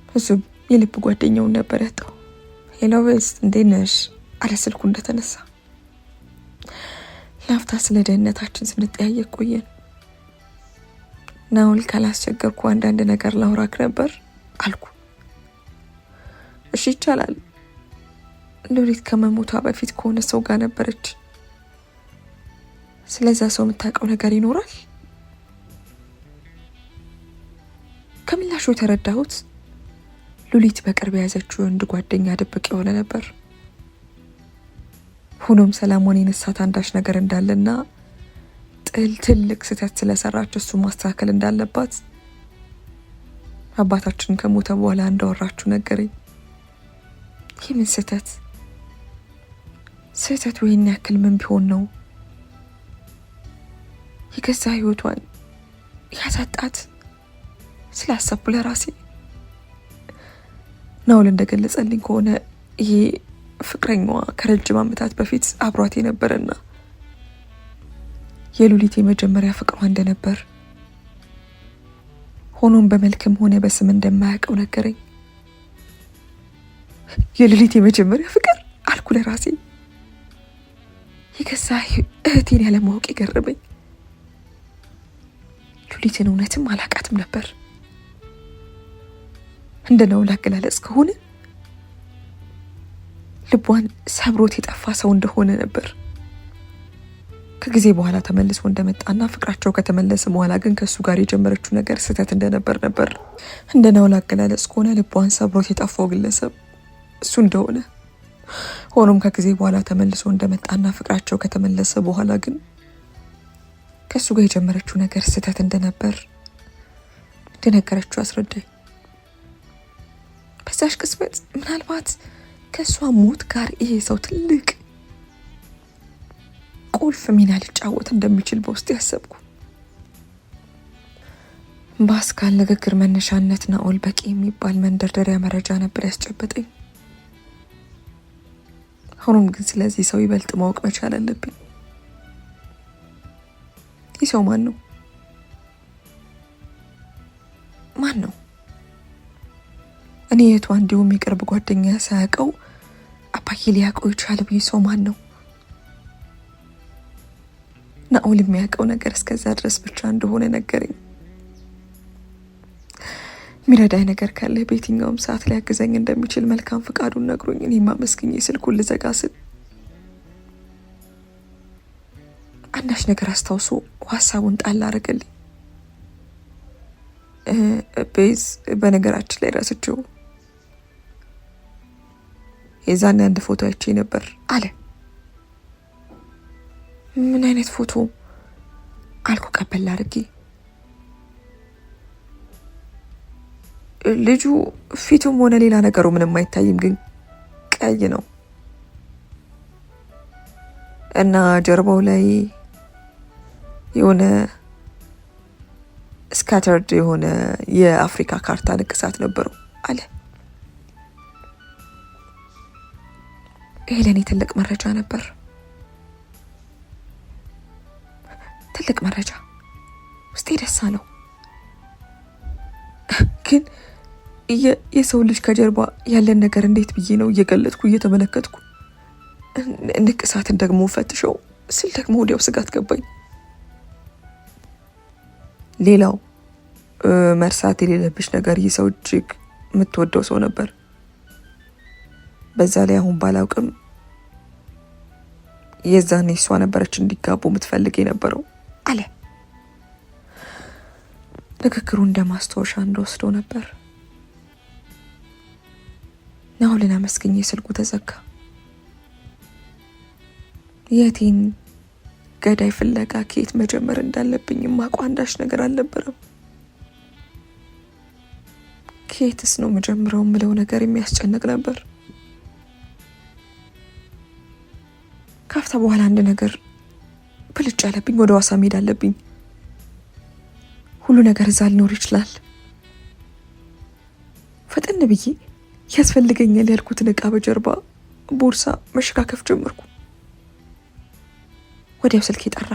S2: እሱ የልብ ጓደኛውን ነበር ያጣው። ሄሎ ቤስት፣ እንዴት ነሽ አለ ስልኩ እንደተነሳ። ላፍታ ስለ ደህንነታችን ስንጠያየቅ ቆየን። ናኦል ካላስቸገርኩ አንዳንድ ነገር ላውራክ ነበር አልኩ። እሺ ይቻላል። ሉሊት ከመሞቷ በፊት ከሆነ ሰው ጋር ነበረች። ስለዛ ሰው የምታውቀው ነገር ይኖራል? ከምላሹ የተረዳሁት ሉሊት በቅርብ የያዘችው ወንድ ጓደኛ ድብቅ የሆነ ነበር። ሆኖም ሰላሞን የነሳት አንዳች ነገር እንዳለና ትልቅ ስህተት ስለሰራች እሱ ማስተካከል እንዳለባት አባታችን ከሞተ በኋላ እንዳወራችሁ ነገረኝ። ይህ ምን ስህተት? ስህተቱ ይህን ያክል ምን ቢሆን ነው የገዛ ህይወቷን ያሳጣት ስላሰብኩ ለራሴ። ናኦል እንደገለጸልኝ ከሆነ ይሄ ፍቅረኛዋ ከረጅም ዓመታት በፊት አብሯት የነበረና የሉሊት የመጀመሪያ ፍቅሯ እንደነበር፣ ሆኖም በመልክም ሆነ በስም እንደማያውቀው ነገረኝ። የሉሊት የመጀመሪያ ፍቅር አልኩ ለራሴ። የገዛ እህቴን ያለማወቅ የገረመኝ። ሉሊትን እውነትም አላቃትም ነበር። እንደ ናኦል አገላለጽ ከሆነ ልቧን ሰብሮት የጠፋ ሰው እንደሆነ ነበር። ከጊዜ በኋላ ተመልሶ እንደመጣና ፍቅራቸው ከተመለሰ በኋላ ግን ከሱ ጋር የጀመረችው ነገር ስህተት እንደነበር ነበር። እንደ ናኦል አገላለጽ ከሆነ ልቧን ሰብሮት የጠፋው ግለሰብ እሱ እንደሆነ፣ ሆኖም ከጊዜ በኋላ ተመልሶ እንደመጣና ፍቅራቸው ከተመለሰ በኋላ ግን ከሱ ጋር የጀመረችው ነገር ስህተት እንደነበር እንደነገረችው አስረዳኝ። በዛሽ ቅጽበት ምናልባት ከሷ ሞት ጋር ይሄ ሰው ትልቅ ቁልፍ ሚና ሊጫወት እንደሚችል በውስጥ ያሰብኩ። በአስካል ንግግር መነሻነት ናኦል በቂ የሚባል መንደርደሪያ መረጃ ነበር ያስጨበጠኝ። ሆኖም ግን ስለዚህ ሰው ይበልጥ ማወቅ መቻል አለብኝ። ይህ ሰው ማን ነው? ማን ነው? እኔ የቷ እንዲሁም የቅርብ ጓደኛ ሳያውቀው አባዬ ሊያውቀው የቻለው ይህ ሰው ማን ነው? ናኦል የሚያውቀው ነገር እስከዛ ድረስ ብቻ እንደሆነ ነገረኝ። የሚረዳኝ ነገር ካለ በየትኛውም ሰዓት ሊያግዘኝ እንደሚችል መልካም ፍቃዱን ነግሮኝ እኔም አመስግኜ ስልኩን ልዘጋ ስል አንዳች ነገር አስታውሶ ሀሳቡን ጣል አደረገልኝ። ቤዝ፣ በነገራችን ላይ ረስቼው የዛኔ አንድ ፎቶ አይቼ ነበር አለ። ምን አይነት ፎቶ አልኩ ቀበል አድርጌ። ልጁ ፊቱም ሆነ ሌላ ነገሩ ምንም አይታይም፣ ግን ቀይ ነው እና ጀርባው ላይ የሆነ ስካተርድ የሆነ የአፍሪካ ካርታ ንቅሳት ነበረው አለ። ይሄ ለእኔ ትልቅ መረጃ ነበር። ትልቅ መረጃ። ውስጤ ደስ አለው። ግን የሰው ልጅ ከጀርባ ያለን ነገር እንዴት ብዬ ነው እየገለጥኩ እየተመለከትኩ ንቅሳትን ደግሞ ፈትሸው ስል ደግሞ ወዲያው ስጋት ገባኝ። ሌላው መርሳት የሌለብሽ ነገር ይህ ሰው እጅግ የምትወደው ሰው ነበር። በዛ ላይ አሁን ባላውቅም የዛኔ እሷ ነበረች እንዲጋቡ የምትፈልግ የነበረው አለ። ንግግሩ እንደ ማስታወሻ እንደወስደው ነበር። ናኦልን አመስግኜ ስልኩ ተዘጋ። የቴን ገዳይ ፍለጋ ከየት መጀመር እንዳለብኝ የማውቀው አንዳች ነገር አልነበረም። ከየትስ ነው መጀመሪያው የምለው ነገር የሚያስጨንቅ ነበር። ካፍታ በኋላ አንድ ነገር ብልጭ አለብኝ። ወደ ሐዋሳ መሄድ አለብኝ። ሁሉ ነገር እዛ ሊኖር ይችላል። ፈጠን ብዬ ያስፈልገኛል ያልኩትን ዕቃ በጀርባ ቦርሳ መሸካከፍ ጀመርኩ። ወዲያው ስልክ ጠራ።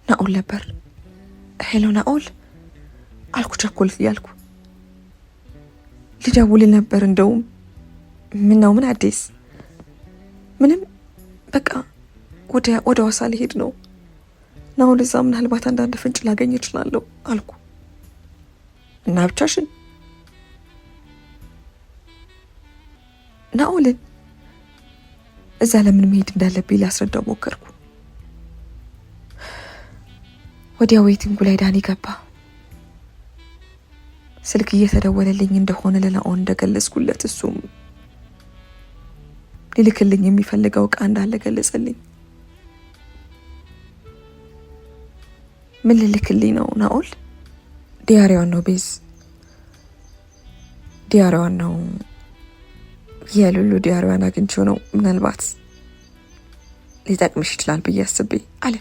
S2: ናኦል ነበር። ሄሎ ናኦል አልኩ ቸኮል እያልኩ። ልደውል ነበር እንደውም። ምነው ምን አዲስ? ምንም በቃ ወደ ሐዋሳ ልሄድ ነው። ናኦል እዛ ምናልባት አንዳንድ ፍንጭ ላገኝ እችላለሁ አልኩ። እና ብቻሽን? ናኦልን እዛ ለምን መሄድ እንዳለብኝ ላስረዳው ሞከርኩ። ወዲያው ዌቲንጉ ላይ ዳኒ ገባ። ስልክ እየተደወለልኝ እንደሆነ ለናኦል እንደገለጽኩለት እሱም ሊልክልኝ የሚፈልገው ዕቃ እንዳለ ገለጸልኝ። ምን ልልክልኝ ነው ናኦል? ዲያሪዋን ነው ቤዝ፣ ዲያሪዋን ነው የሉሉ ዲያሪዋን አግኝቼው ነው ምናልባት ሊጠቅምሽ ይችላል ብዬ አስቤ አለ።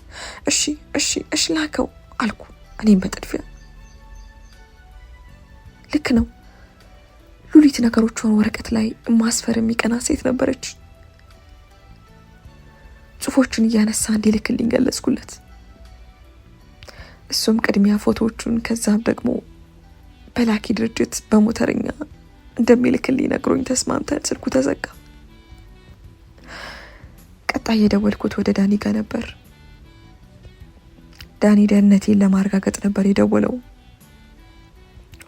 S2: እሺ ላከው አልኩ እኔም በጥድፊያ። ልክ ነው። ሉሊት ነገሮቿን ወረቀት ላይ ማስፈር የሚቀና ሴት ነበረች። ጽሑፎቹን እያነሳ እንዲልክልኝ ገለጽኩለት። እሱም ቅድሚያ ፎቶዎቹን ከዛም ደግሞ በላኪ ድርጅት በሞተረኛ እንደሚልክልኝ ነግሮኝ ተስማምተን ስልኩ ተዘጋ። ቀጣይ የደወልኩት ወደ ዳኒ ጋር ነበር። ዳኒ ደህንነቴን ለማረጋገጥ ነበር የደወለው።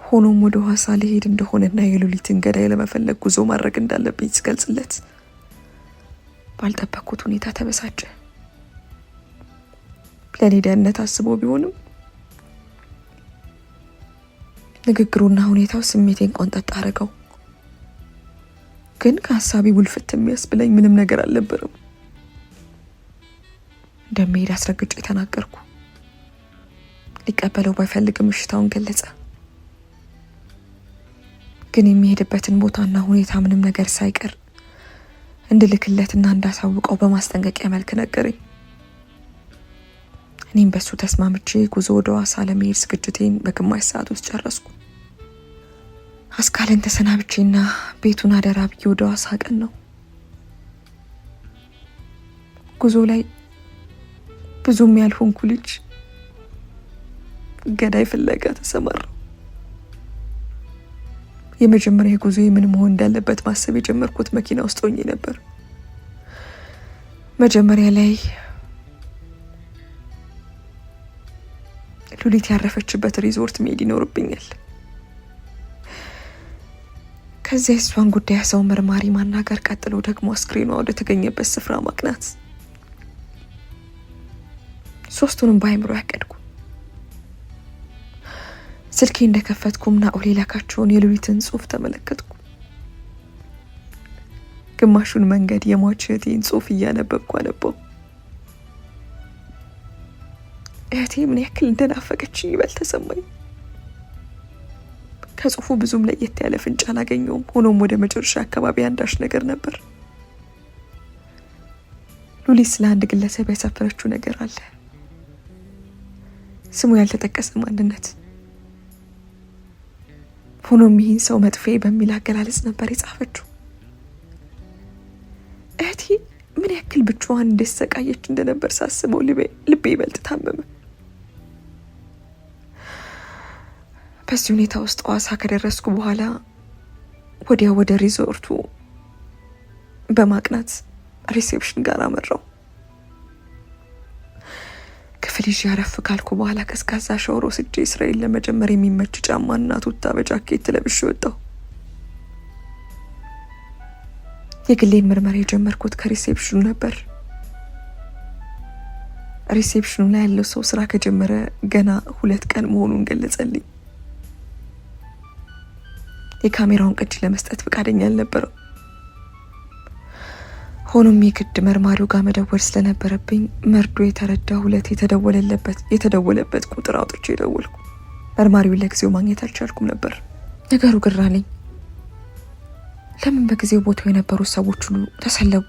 S2: ሆኖም ወደ ሐዋሳ ልሄድ እንደሆነና የሉሊትን ገዳይ ለመፈለግ ጉዞ ማድረግ እንዳለብኝ ስገልጽለት ባልጠበቅኩት ሁኔታ ተበሳጨ። ለኔ ደህንነት አስቦ ቢሆንም ንግግሩና ሁኔታው ስሜቴን ቆንጠጥ አደረገው። ግን ከሀሳቢ ውልፍት የሚያስብለኝ ምንም ነገር አልነበረም። እንደሚሄድ አስረግጬ ተናገርኩ። ሊቀበለው ባይፈልግም እሽታውን ገለጸ። ግን የሚሄድበትን ቦታና ሁኔታ ምንም ነገር ሳይቀር እንድልክለትና እንዳሳውቀው በማስጠንቀቂያ መልክ ነገረኝ። እኔም በሱ ተስማምቼ ጉዞ ወደ ሐዋሳ ለመሄድ ዝግጅቴን በግማሽ ሰዓት ውስጥ ጨረስኩ። አስካልን ተሰናብቼና ቤቱን አደራ ብዬ ወደ ሐዋሳ ቀን ነው። ጉዞ ላይ ብዙም ያልሆንኩ ልጅ ገዳይ ፍለጋ ተሰማራሁ። የመጀመሪያ ጉዞ ምን መሆን እንዳለበት ማሰብ የጀመርኩት መኪና ውስጥ ሆኜ ነበር። መጀመሪያ ላይ ሉሊት ያረፈችበት ሪዞርት መሄድ ይኖርብኛል። ከዚያ እሷን ጉዳይ ሰው መርማሪ ማናገር፣ ቀጥሎ ደግሞ አስክሬኗ ወደ ተገኘበት ስፍራ ማቅናት። ሶስቱንም በአይምሮ ያቀድኩ። ስልኬ እንደከፈትኩም ናኦል የላካቸውን የሉሊትን ጽሑፍ ተመለከትኩ። ግማሹን መንገድ የሟች እህቴን ጽሑፍ እያነበብኩ አነበው። እህቴ ምን ያክል እንደናፈቀችኝ ይበልጥ ተሰማኝ። ከጽሁፉ ብዙም ለየት ያለ ፍንጭ አላገኘውም። ሆኖም ወደ መጨረሻ አካባቢ አንዳች ነገር ነበር። ሉሊት ስለ አንድ ግለሰብ ያሰፈረችው ነገር አለ። ስሙ ያልተጠቀሰ ማንነት። ሆኖም ይህን ሰው መጥፌ በሚል አገላለጽ ነበር የጻፈችው። እህቴ ምን ያክል ብቻዋን እንደተሰቃየች እንደነበር ሳስበው ልቤ ይበልጥ ታመመ። በዚህ ሁኔታ ውስጥ ሐዋሳ ከደረስኩ በኋላ ወዲያ ወደ ሪዞርቱ በማቅናት ሪሴፕሽን ጋር አመራው። ክፍል ይዤ አረፍ ካልኩ በኋላ ቀዝቃዛ ሻወር ወስጄ እስራኤል ለመጀመር የሚመች ጫማና ቱታ በጃኬት ለብሼ ወጣሁ። የግሌን ምርመራ የጀመርኩት ከሪሴፕሽኑ ነበር። ሪሴፕሽኑ ላይ ያለው ሰው ስራ ከጀመረ ገና 2 ቀን መሆኑን ገለጸልኝ። የካሜራውን ቅጂ ለመስጠት ፈቃደኛ አልነበረም። ሆኖም የግድ መርማሪው ጋር መደወል ስለነበረብኝ መርዶ የተረዳ 2 የተደወለበት ቁጥር አውጥቼ ደወልኩ። መርማሪውን ለጊዜው ማግኘት አልቻልኩም ነበር። ነገሩ ግራ አለኝ። ለምን በጊዜው ቦታው የነበሩ ሰዎች ሁሉ ተሰለቡ?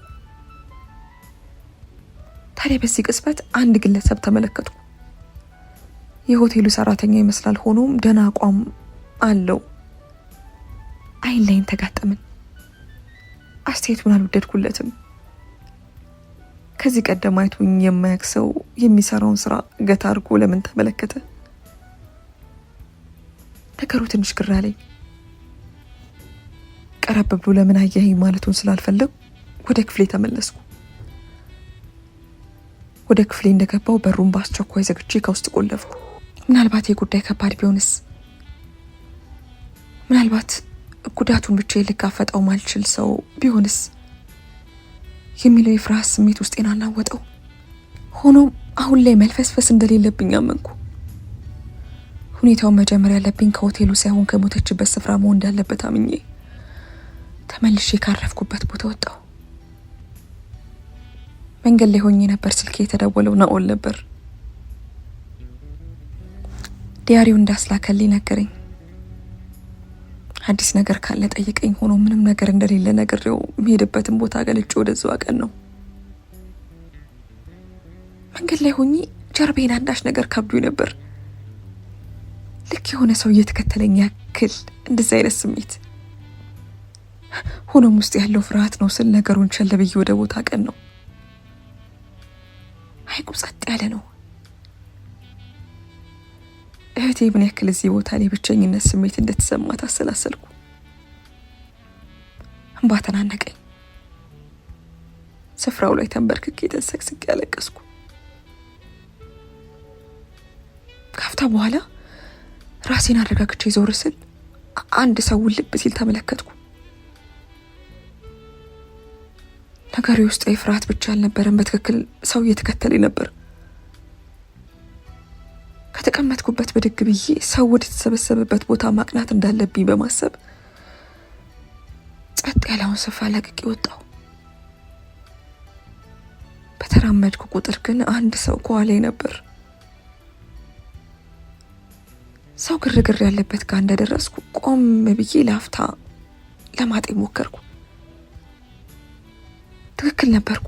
S2: ታዲያ በዚህ ቅጽበት አንድ ግለሰብ ተመለከትኩ። የሆቴሉ ሰራተኛ ይመስላል። ሆኖም ደህና አቋም አለው። አይን ላይን ተጋጠምን። አስተያየቱን አልወደድኩለትም። ከዚህ ቀደም አይቶኝ የማያውቅ ሰው የሚሰራውን ስራ ገታ አድርጎ ለምን ተመለከተ? ነገሩ ትንሽ ግራ አለኝ። ቀረብ ብሎ ለምን አየኸኝ ማለቱን ስላልፈለጉ ወደ ክፍሌ ተመለስኩ። ወደ ክፍሌ እንደገባው በሩን በአስቸኳይ ዘግቼ ከውስጥ ቆለፍኩ። ምናልባት የጉዳይ ከባድ ቢሆንስ? ምናልባት ጉዳቱን ብቻ ልጋፈጠው ማልችል ሰው ቢሆንስ የሚለው የፍርሃት ስሜት ውስጤን አናወጠው። ሆኖም አሁን ላይ መልፈስፈስ እንደሌለብኝ አመንኩ። ሁኔታውን መጀመር ያለብኝ ከሆቴሉ ሳይሆን ከሞተችበት ስፍራ መሆን እንዳለበት አምኜ ተመልሼ ካረፍኩበት ቦታ ወጣሁ። መንገድ ላይ ሆኜ ነበር ስልኬ የተደወለው። ናኦል ነበር። ዲያሪው እንዳስላከልኝ ነገረኝ። አዲስ ነገር ካለ ጠይቀኝ፣ ሆኖ ምንም ነገር እንደሌለ ነግሬው የሚሄድበትን ቦታ ገልጬ ወደዛው አቀን ነው። መንገድ ላይ ሆኜ ጀርቤን አንዳች ነገር ከብዶኝ ነበር። ልክ የሆነ ሰው እየተከተለኝ ያክል እንደዚህ አይነት ስሜት። ሆኖም ውስጥ ያለው ፍርሃት ነው ስል ነገሩን ቸል ብዬ ወደ ቦታ አቀን ነው። ሐይቁ ጸጥ ያለ ነው። እህቴ ምን ያክል እዚህ ቦታ ላይ ብቸኝነት ስሜት እንደተሰማት አሰላሰልኩ። እንባ ተናነቀኝ። ስፍራው ላይ ተንበርክኬ ተሰቅስቄ ያለቀስኩ። ካፍታ በኋላ ራሴን አረጋግቼ ዞር ስል አንድ ሰው ልብ ሲል ተመለከትኩ። ነገሩ ውስጥ የፍርሃት ብቻ አልነበረም፣ በትክክል ሰው እየተከተለኝ ነበር። ከተቀመጥኩበት ብድግ ብዬ ሰው ወደ ተሰበሰበበት ቦታ ማቅናት እንዳለብኝ በማሰብ ጸጥ ያለውን ስፍራ ለቅቄ ወጣሁ። በተራመድኩ ቁጥር ግን አንድ ሰው ከኋላዬ ነበር። ሰው ግርግር ያለበት ጋር እንደደረስኩ ቆም ብዬ ላፍታ ለማጤን ሞከርኩ። ትክክል ነበርኩ።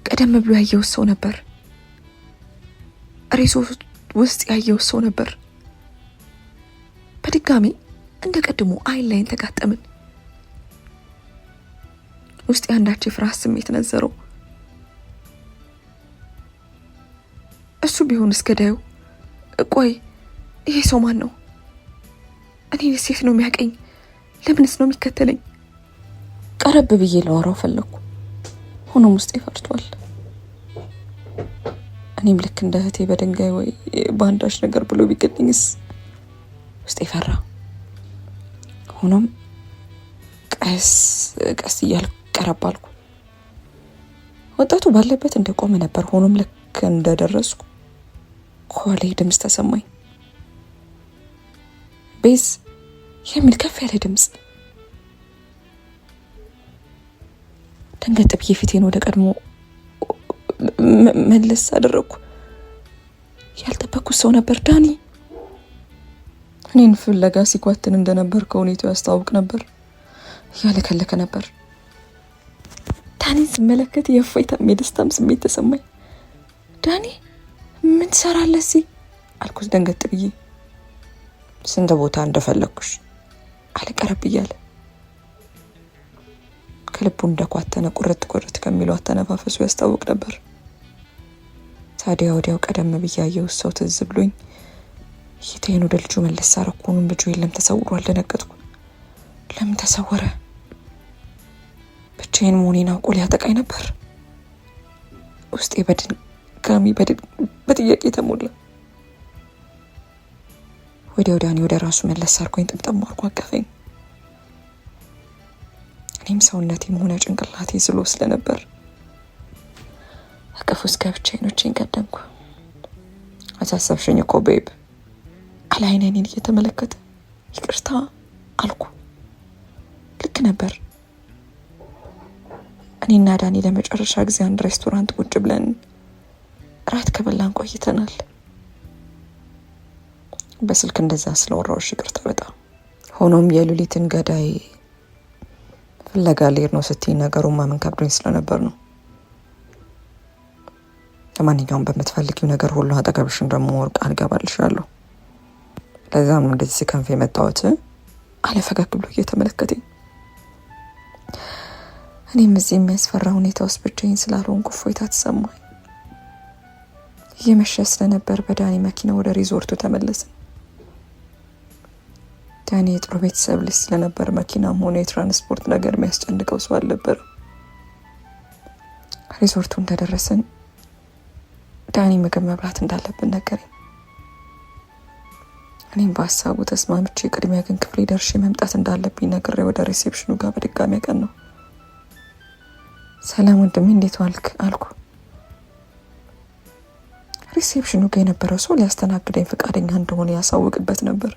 S2: ቀደም ብሎ ያየው ሰው ነበር። ሪዞርት ውስጥ ያየው ሰው ነበር። በድጋሚ እንደ ቀድሞ አይን ላይን ተጋጠምን። ውስጥ አንዳች የፍርሃት ስሜት ነዘረው። እሱ ቢሆን እስከዳዩ ቆይ ይሄ ሰው ማን ነው? እኔን ሴት ነው የሚያቀኝ? ለምንስ ነው የሚከተለኝ? ቀረብ ብዬ ላወራው ፈለኩ። ሆኖም ውስጤ ፈርቷል። እኔም ልክ እንደ እህቴ በድንጋይ ወይ በአንዳች ነገር ብሎ ቢገድኝስ? ውስጤ ፈራ። ሆኖም ቀስ እያልኩ ቀረብ አልኩ። ወጣቱ ባለበት እንደቆመ ነበር። ሆኖም ልክ እንደደረስኩ ከኋላዬ ድምፅ ተሰማኝ። ቤዝ የሚል ከፍ ያለ ድምፅ። ደንገጥ ብዬ ፊቴን ወደ ቀድሞ መለስ አደረግኩ። የፈለግኩት ሰው ነበር ዳኒ። እኔን ፍለጋ ሲኳትን እንደነበር ከሁኔታው ያስታውቅ ነበር። ያለከለከ ነበር። ዳኒን ስመለከት የእፎይታም የደስታም ስሜት ተሰማኝ። ዳኒ ምን ትሰራለህ እዚህ አልኩት ደንገጥ ብዬ። ስንት ቦታ እንደፈለግኩሽ አለ ቀረብ እያለ። ከልቡ እንደኳተነ ቁርጥ ቁርጥ ከሚለው አተነፋፈሱ ያስታውቅ ነበር። ታዲያ ወዲያው ቀደም ብዬ ያየሁት ሰው ትዝ ብሎኝ እይታዬን ወደ ልጁ መለስ አረኩንም። ልጁ የለም ተሰውሯል። ደነገጥኩ። ለምን ተሰወረ? ብቻዬን መሆኔን አውቆ ሊያጠቃኝ ነበር። ውስጤ በድጋሚ በጥያቄ ተሞላ። ወዲያው ዳኒ ወደ ራሱ መለስ አርጎኝ ጥምጥም አርጎ አቀፈኝ። እኔም ሰውነቴም ሆነ ጭንቅላቴ ዝሎ ስለነበር አቀፍ ውስጥ ገብቼ አይኖቼን ቀደምኩ። አሳሰብሽኝ እኮ ቤብ አለ አይኔን እየተመለከተ። ይቅርታ አልኩ። ልክ ነበር። እኔና ዳኒ ለመጨረሻ ጊዜ አንድ ሬስቶራንት ቁጭ ብለን ራት ከበላን ቆይተናል። በስልክ እንደዛ ስለወራሁሽ ይቅርታ በጣም። ሆኖም የሉሊትን ገዳይ ፍለጋ ልሄድ ነው ስትይ ነገሩን ማመን ከብዶኝ ስለነበር ነው። ለማንኛውም በምትፈልጊው ነገር ሁሉ አጠገብሽ እንደምወርቅ ቃል እገባልሻለሁ። ለዛም ነው እንደዚህ ከንፈ የመጣሁት አለ ፈገግ ብሎ እየተመለከተኝ። እኔም እዚህ የሚያስፈራ ሁኔታ ውስጥ ብቻዬን ስላልሆንኩ እፎይታ ተሰማኝ። እየመሸ ስለነበር በዳኒ መኪና ወደ ሪዞርቱ ተመለስን። ዳኒ የጥሩ ቤተሰብ ልጅ ስለነበር መኪናም ሆነ የትራንስፖርት ነገር የሚያስጨንቀው ሰው አልነበረም። ሪዞርቱ እንደደረስን ዳኒ ምግብ መብላት እንዳለብን ነገረኝ። እኔም በሀሳቡ ተስማምቼ ቅድሚያ ግን ክፍሌ ደርሼ መምጣት እንዳለብኝ ነግሬ ወደ ሪሴፕሽኑ ጋር በድጋሚ ያቀን ነው። ሰላም ወንድሜ እንዴት ዋልክ አልኩ። ሪሴፕሽኑ ጋር የነበረው ሰው ሊያስተናግደኝ ፈቃደኛ እንደሆነ ያሳውቅበት ነበር።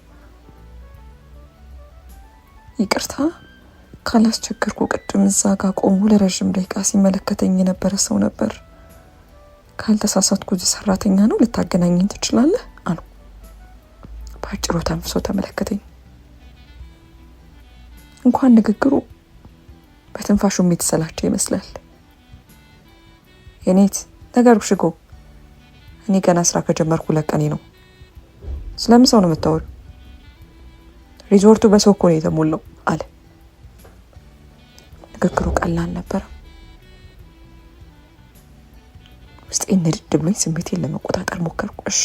S2: ይቅርታ ካላስቸገርኩ፣ ቅድም እዛ ጋር ቆሞ ለረዥም ደቂቃ ሲመለከተኝ የነበረ ሰው ነበር። ካልተሳሳትኩ ሰራተኛ ነው፣ ልታገናኘኝ ትችላለህ አሉ። በአጭሩ ተንፍሶ ተመለከተኝ። እንኳን ንግግሩ በትንፋሹም የተሰላቸው ይመስላል። የኔት ነገርኩሽ እኮ እኔ ገና ስራ ከጀመርኩ 2 ቀኔ ነው። ስለምን ሰው ነው የምታወሪው? ሪዞርቱ በሰው እኮ ነው የተሞላው አለ። ንግግሩ ቀላል ነበር። ውስጤ ንድድ ብሎኝ ስሜቴን ለመቆጣጠር ሞከርኩ። እሺ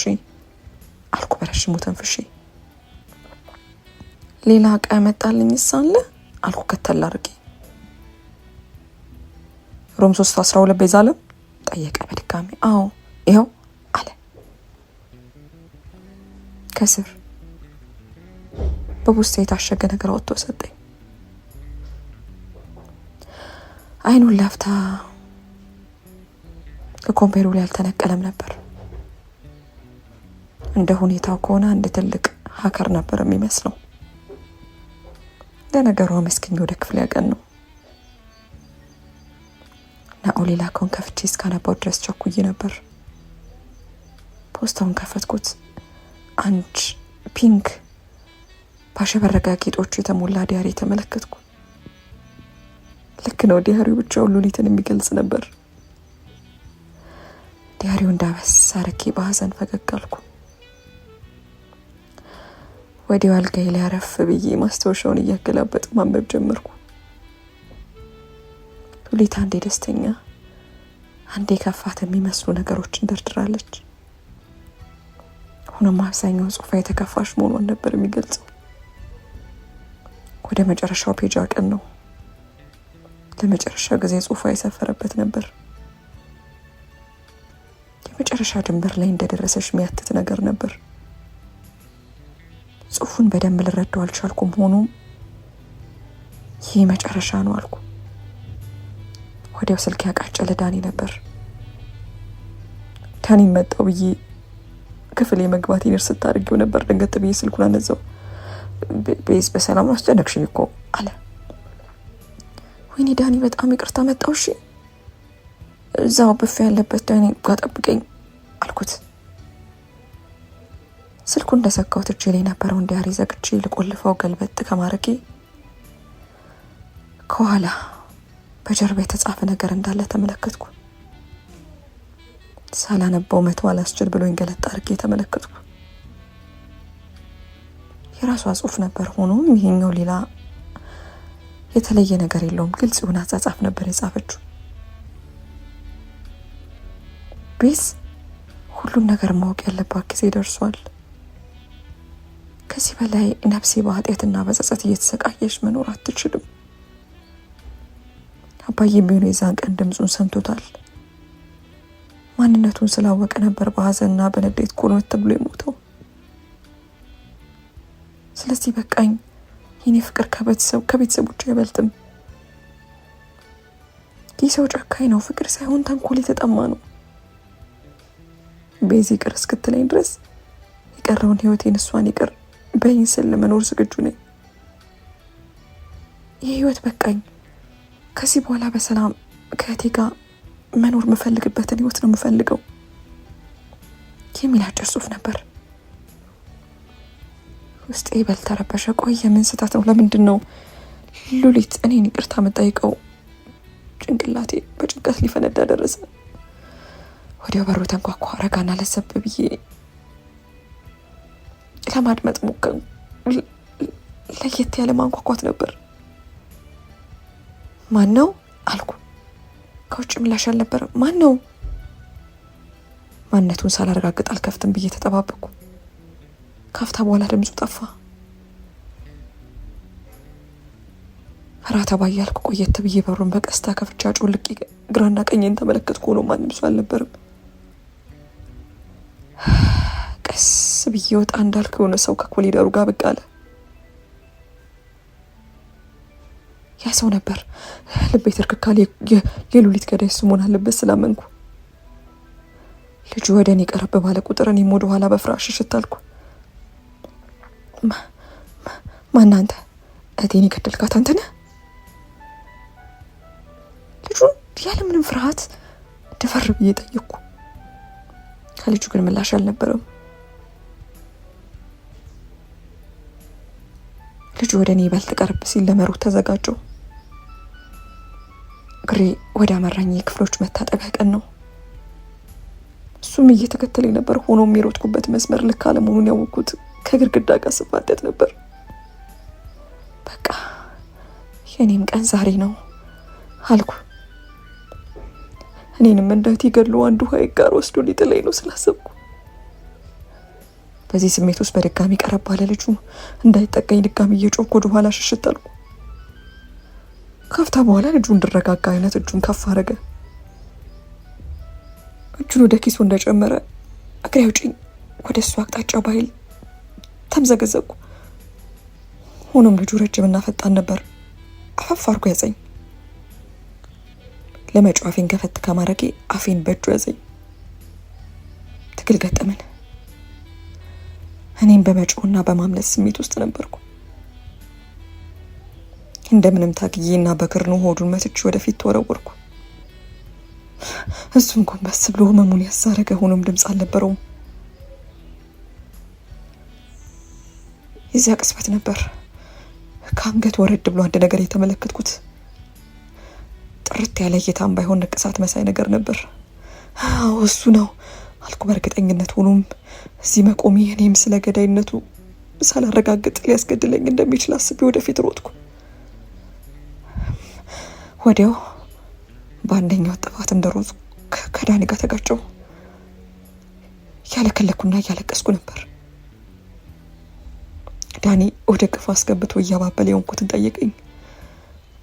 S2: አልኩ በረሽሙ ተንፍሼ። ሌላ ዕቃ ያመጣልኝ ሳለ አልኩ ከተል አድርጌ። ሮም 312 ቤዛለም ጠየቀ በድጋሚ። አዎ ይኸው አለ። ከስር በፖስታ የታሸገ ነገር አውጥቶ ሰጠኝ። አይኑን ላፍታ ከኮምፒውተሩ ላይ አልተነቀለም ነበር። እንደ ሁኔታው ከሆነ አንድ ትልቅ ሀከር ነበር የሚመስለው። ለነገሩ መስኪኝ ወደ ክፍል ያቀን ነው። ናኦል ላከውን ከፍቼ እስካነባው ድረስ ቸኩዬ ነበር። ፖስታውን ከፈትኩት። አንድ ፒንክ ባሸበረቀ ጌጦቹ የተሞላ ዲያሪ ተመለከትኩ። ልክ ነው፣ ዲያሪው ብቻውን ሉሊትን የሚገልጽ ነበር። ዲያሪው እንዳበስ አርጌ በሀዘን ፈገግ አልኩ። ወዲያው አልጋዬ ላይ አረፍ ብዬ ማስታወሻውን እያገላበጥ ማንበብ ጀመርኩ። ሉሊት አንዴ ደስተኛ አንዴ ከፋት የሚመስሉ ነገሮችን ደርድራለች። ሆኖም አብዛኛው ጽሑፏ የተከፋሽ መሆኗን ነበር የሚገልጸው። ወደ መጨረሻው ፔጅ አቀን ነው። ለመጨረሻ ጊዜ ጽሑፏ የሰፈረበት ነበር። የመጨረሻ ድንበር ላይ እንደደረሰች የሚያትት ነገር ነበር። ጽሑፉን በደንብ ልረዳው አልቻልኩም። ሆኖም ይህ መጨረሻ ነው አልኩ። ወዲያው ስልክ ያቃጨለ ዳኒ ነበር። ዳኒ መጣው ብዬ ክፍል የመግባቴን እርስ ታርጌው ነበር። ደንገጥ ብዬ ስልኩን አነዛው። ቤዝ በሰላም አስጨነቅሽኝ እኮ አለ። ወይኔ ዳኒ በጣም ይቅርታ መጣው። እሺ እዛው ብፌ ያለበት ዳኒ ጋር ጠብቀኝ አልኩት። ስልኩ እንደሰካሁት እጄ ላይ ነበረውን ዲያሪ ዘግቼ ልቆልፈው ገልበጥ ከማድረጌ ከኋላ በጀርባ የተጻፈ ነገር እንዳለ ተመለከትኩ። ሳላነበው መተው አላስችል ብሎኝ ገለጥ አድርጌ ተመለከትኩ። የራሷ ጽሑፍ ነበር። ሆኖም ይሄኛው ሌላ የተለየ ነገር የለውም። ግልጽ የሆነ አጻጻፍ ነበር የጻፈችው። ቤዝ ሁሉም ነገር ማወቅ ያለባት ጊዜ ደርሷል። ከዚህ በላይ ነፍሴ በኃጢአትና በጸጸት እየተሰቃየች መኖር አትችልም። አባዬ የሚሆነው የዛን ቀን ድምፁን ሰምቶታል። ማንነቱን ስላወቀ ነበር በሀዘንና በንዴት ኮርመት ብሎ የሞተው። ስለዚህ በቃኝ። የኔ ፍቅር ከቤተሰቦቹ አይበልጥም። ይህ ሰው ጨካኝ ነው። ፍቅር ሳይሆን ተንኮል የተጠማ ነው። ቤዚ ይቅር እስክትለኝ ድረስ የቀረውን ህይወቴን እሷን ይቅር በይኝ ስል ለመኖር ዝግጁ ነኝ። ይህ ህይወት በቃኝ። ከዚህ በኋላ በሰላም ከእቴ ጋር መኖር የምፈልግበትን ህይወት ነው የምፈልገው የሚል አጭር ጽሑፍ ነበር። ውስጤ ይበልጥ ተረበሸ። ቆይ የምን ስህተት ነው? ለምንድን ነው ሉሊት እኔን ይቅርታ የምጠይቀው? ጭንቅላቴ በጭንቀት ሊፈነዳ ደረሰ። ወዲያው በሩ ተንኳኳ። ረጋና ለሰብ ብዬ ለማድመጥ ሞከርኩ። ለየት ያለ ማንኳኳት ነበር። ማን ነው አልኩ። ከውጭ ምላሽ አልነበረም። ማን ነው? ማንነቱን ሳላረጋግጥ አልከፍትም ብዬ ተጠባበቅኩ። ካፍታ በኋላ ድምፁ ጠፋ። ራታ ባያልኩ ቆየት ብዬ በሩን በቀስታ ከፍቻ ጮልቄ ግራና ቀኝን ተመለከትኩ። ሆኖ ማንም ሰው አልነበረም። ቀስ ብዬ ወጣ እንዳልኩ የሆነ ሰው ከኮሊደሩ ጋር ብቅ አለ። ያ ሰው ነበር። ልቤ ትርክካል። የሉሊት ገዳይ እሱ መሆን አለበት ስላመንኩ ልጁ ወደ እኔ ቀረብ ባለ ቁጥር እኔም ወደ ኋላ በፍራሽ ሽሽት አልኩ። ማናንተ? እቴን የገደልካት አንተ ነህ? ልጁን ያለምንም ፍርሃት ደፈር ብዬ ጠየቅኩ። ከልጁ ግን ምላሽ አልነበረም። ልጁ ወደ እኔ ይበልጥ ቀርብ ሲል ለመሮጥ ተዘጋጀው። እግሬ ወደ አመራኝ የክፍሎች መታጠቢያ ቀን ነው። እሱም እየተከተለኝ ነበር። ሆኖም የሮጥኩበት መስመር ልክ አለመሆኑን ያወቅኩት ከግድግዳ ጋር ስፋጠጥ ነበር። በቃ የኔም ቀን ዛሬ ነው አልኩ። እኔንም እንደት ይገድሉ አንዱ ሀይቅ ጋር ወስዶ ሊጥለኝ ነው ስላሰብኩ በዚህ ስሜት ውስጥ በድጋሚ ቀረብ ባለ ልጁ እንዳይጠቀኝ ድጋሚ እየጮኩ ወደ ኋላ ሽሽት አልኩ። ካፍታ በኋላ ልጁ እንድረጋጋ አይነት እጁን ከፍ አረገ። እጁን ወደ ኪሱ እንደጨመረ እግሬ አውጪኝ ወደ እሱ አቅጣጫ ባይል ተምዘገዘኩ። ሆኖም ልጁ ረጅምና ፈጣን ነበር። አፈፍ አርጎ ያዘኝ። ለመጮህ አፌን ከፈት ከማድረጌ አፌን በእጁ ያዘኝ። ትግል ገጠመን። እኔም በመጮህና በማምለጥ ስሜት ውስጥ ነበርኩ። እንደምንም ታግዬና በክርኑ ሆዱን መትቼ ወደፊት ተወረወርኩ። እሱም ጎንበስ ብሎ ህመሙን ያሳረገ። ሆኖም ድምፅ አልነበረውም። የዚያ ቅጽበት ነበር ከአንገት ወረድ ብሎ አንድ ነገር የተመለከትኩት። ጥርት ያለ እይታም ባይሆን ንቅሳት መሳይ ነገር ነበር። አዎ እሱ ነው አልኩ በእርግጠኝነት። ሆኖም እዚህ መቆሜ እኔም ስለ ገዳይነቱ ሳላረጋግጥ ሊያስገድለኝ እንደሚችል አስቤ ወደፊት ሮጥኩ። ወዲያው በአንደኛው ጥፋት እንደሮጥኩ ከዳኒ ጋር ተጋጨው። እያለከለኩና እያለቀስኩ ነበር። ዳኒ ወደ ቅፍ አስገብቶ እያባበለ የሆንኩትን ጠየቀኝ።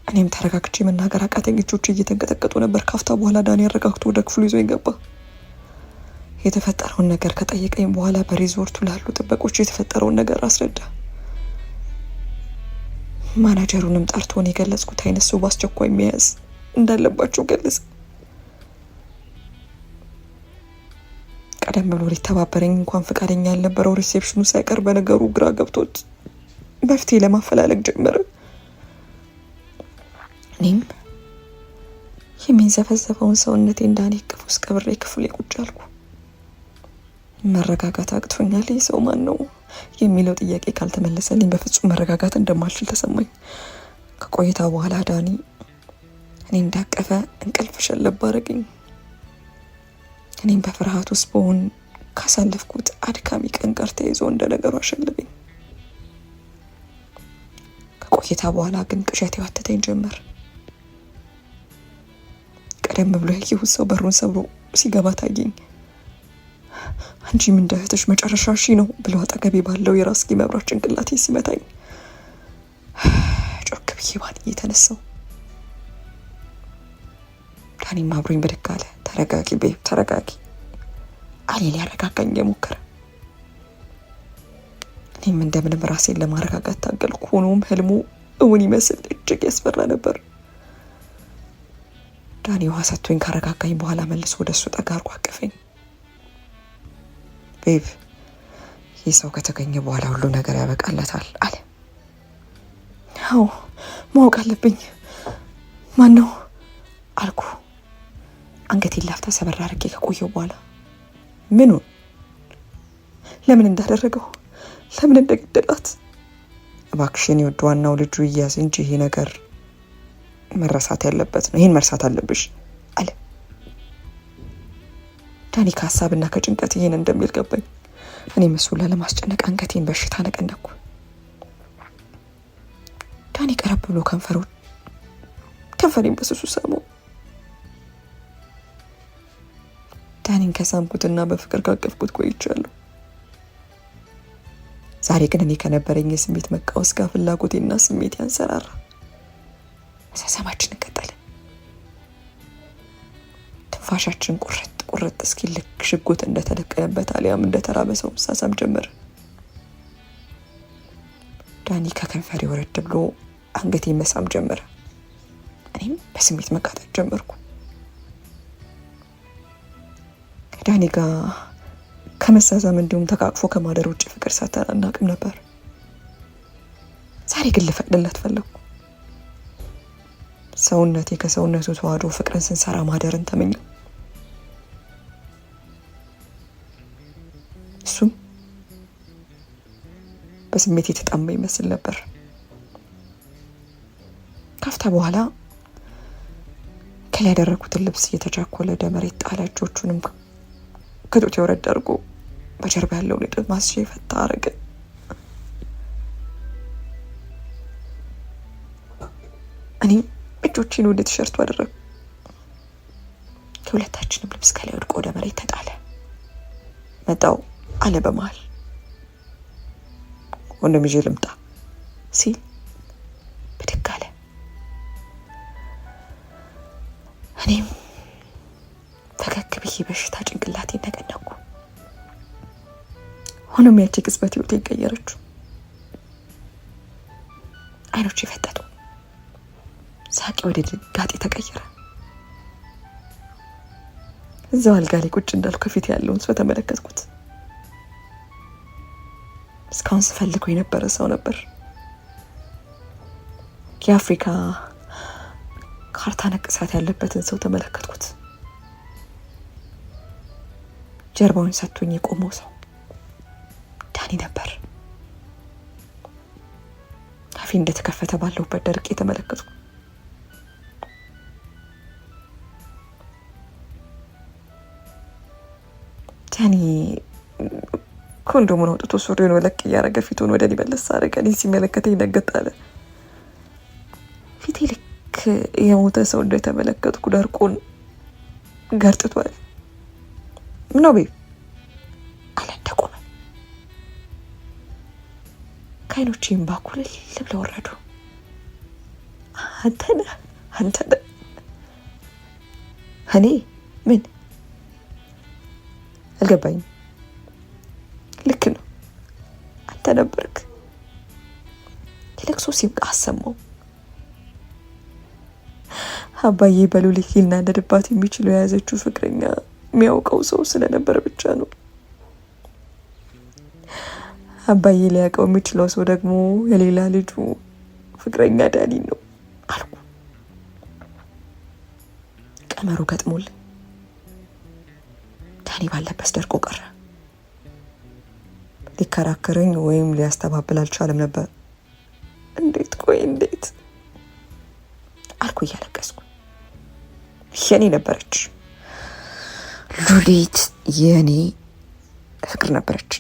S2: እኔም ተረጋግቼ መናገር አቃተኝ። እጆቼ እየተንቀጠቀጡ ነበር። ካፍታ በኋላ ዳኒ አረጋግቶ ወደ ክፍሉ ይዞኝ ገባ። የተፈጠረውን ነገር ከጠየቀኝ በኋላ በሪዞርቱ ላሉ ጥበቆች የተፈጠረውን ነገር አስረዳ። ማናጀሩንም ጠርቶን የገለጽኩት አይነት ሰው በአስቸኳይ መያዝ እንዳለባቸው ገለጸ። ቀደም ብሎ ሊተባበረኝ እንኳን ፈቃደኛ ያልነበረው ሪሴፕሽኑ ሳይቀር በነገሩ ግራ ገብቶት መፍትሄ ለማፈላለግ ጀመረ። እኔም የሚንዘፈዘፈውን ሰውነቴ እንዳኔ ቅፍ ውስጥ ቀብሬ ክፍሌ ቁጭ አልኩ። መረጋጋት አቅቶኛል። ይህ ሰው ማን ነው የሚለው ጥያቄ ካልተመለሰልኝ በፍጹም መረጋጋት እንደማልችል ተሰማኝ። ከቆይታ በኋላ ዳኒ እኔ እንዳቀፈ እንቅልፍ ሸለብ አደረገኝ። እኔም በፍርሃት ውስጥ በሆን ካሳለፍኩት አድካሚ ቀን ጋር ተይዞ እንደ ነገሩ አሸለበኝ። ከቆይታ በኋላ ግን ቅዠት ይዋተተኝ ጀመር። ቀደም ብሎ ያየሁት ሰው በሩን ሰብሮ ሲገባ ታየኝ። አንቺም እንደ እህትሽ መጨረሻ ሺ ነው ብሎ አጠገቤ ባለው የራስጌ መብራት ጭንቅላቴ ሲመታኝ ጮክ ብዬ ባንዬ የተነሳው። ዳኒም አብሮኝ ብድግ አለ። ተረጋጊ ቤብ ተረጋጊ አሌ ሊያረጋጋኝ የሞከረ። እኔም እንደምንም ራሴን ለማረጋጋት ታገልኩ። ሆኖም ህልሙ እውን ይመስል እጅግ ያስፈራ ነበር። ዳኒ ውሃ ሰጥቶኝ ካረጋጋኝ በኋላ መልሶ ወደሱ ጠጋ አድርጎ አቀፈኝ። ቤብ ይህ ሰው ከተገኘ በኋላ ሁሉ ነገር ያበቃለታል አለ። አዎ ማወቅ አለብኝ። ማን ነው አልኩ አንገቴን ላፍታ ሰበር አድርጌ ከቆየው በኋላ። ምኑን? ለምን እንዳደረገው፣ ለምን እንደገደላት? እባክሽን ይወድ ዋናው ልጁ ይያዝ እንጂ ይሄ ነገር መረሳት ያለበት ነው። ይሄን መርሳት አለብሽ አለ ዳኒ። ከሀሳብና ከጭንቀት ይሄን እንደሚል ገባኝ። እኔም እሱን ላለማስጨነቅ አንገቴን በሽታ ነቀነኩ። ዳኒ ቀረብ ብሎ ከንፈሬን በስሱ ሳመው። ዳኒን ከሳምኩትና በፍቅር ካቀፍኩት ቆይቻለሁ። ዛሬ ግን እኔ ከነበረኝ የስሜት መቃወስ ጋር ፍላጎቴና ስሜት ያንሰራራ። መሳሳማችን ቀጠለ። ትንፋሻችን ቁርጥ እስኪል ልክ ሽጉጥ እንደተደቀነበት አሊያም እንደተራበ ሰው መሳሳም ጀመረ። ዳኒ ከከንፈሬ ወረድ ብሎ አንገቴን መሳም ጀመረ። እኔም በስሜት መቃጠል ጀመርኩ። ከዳኒ ጋር ከመሳሳም እንዲሁም ተቃቅፎ ከማደር ውጭ ፍቅር ሰተን አናውቅም ነበር። ዛሬ ግን ልፈቅድለት ፈለግኩ። ሰውነቴ ከሰውነቱ ተዋህዶ ፍቅርን ስንሰራ ማደርን ተመኘው። እሱም በስሜት የተጣማ ይመስል ነበር። ካፍታ በኋላ ከላይ ያደረኩትን ልብስ እየተቻኮለ ወደ መሬት ጣለ። እጆቹንም ከጡት የወረድ አድርጎ በጀርባ ያለውን የጡት ማስሻ ፈታ አረገ። እኔም እጆቼን ወደ ቲሸርቱ አደረጉ። ከሁለታችንም ልብስ ከላይ ወድቆ ወደ መሬት ተጣለ። መጣው አለ በመሃል። ወንድም ይዤ ልምጣ ሲል ብድግ አለ። እኔም ፈገግ ብዬ በሽታ ጭንቅላቴ ነቀነኩ። ሆኖም ያቺ ቅጽበት ህይወቴ ቀየረችው። አይኖቼ ፈጠጡ። ሳቄ ወደ ድንጋጤ ተቀየረ። እዛው አልጋ ላይ ቁጭ እንዳልኩ ከፊት ያለውን ሰው ተመለከትኩት። እስካሁን ስፈልገው የነበረ ሰው ነበር። የአፍሪካ ካርታ ነቅሳት ያለበትን ሰው ተመለከትኩት። ጀርባውን ሰጥቶኝ የቆመው ሰው ዳኒ ነበር። አፌ እንደተከፈተ ባለሁበት ደርቄ ተመለከትኩ። ዳኒ ኮንዶሙን አውጥቶ ሱሪውን ወለቅ እያደረገ ፊቱን ወደ እኔ መለስ አደረገ። እኔን ሲመለከተኝ ደንገጥ አለ። ፊቴ ልክ የሞተ ሰው እንደተመለከትኩ ደርቆን ገርጥቷል። ምነው ቤብ አለ እንደቆመ። ከዓይኖቼም ባኩልል ብለው ወረዱ። አንተ ነህ እኔ ምን አልገባኝም። ልክ ነው አንተ ነበርክ። የለቅሶ ሲብቃ አሰማው። አባዬ በሉሊት ሊናደድባት የሚችለው የያዘችው ፍቅረኛ የሚያውቀው ሰው ስለነበረ ብቻ ነው። አባዬ ሊያውቀው የሚችለው ሰው ደግሞ የሌላ ልጁ ፍቅረኛ ዳኒ ነው አልኩ። ቀመሩ ገጥሞልኝ ዳኒ ባለበት ደርቆ ቀረ። ሊከራከረኝ ወይም ሊያስተባብል አልቻለም ነበር። እንዴት አልኩ እያለቀስኩ። የኔ ነበረች ሉሊት፣ የኔ ፍቅር ነበረች።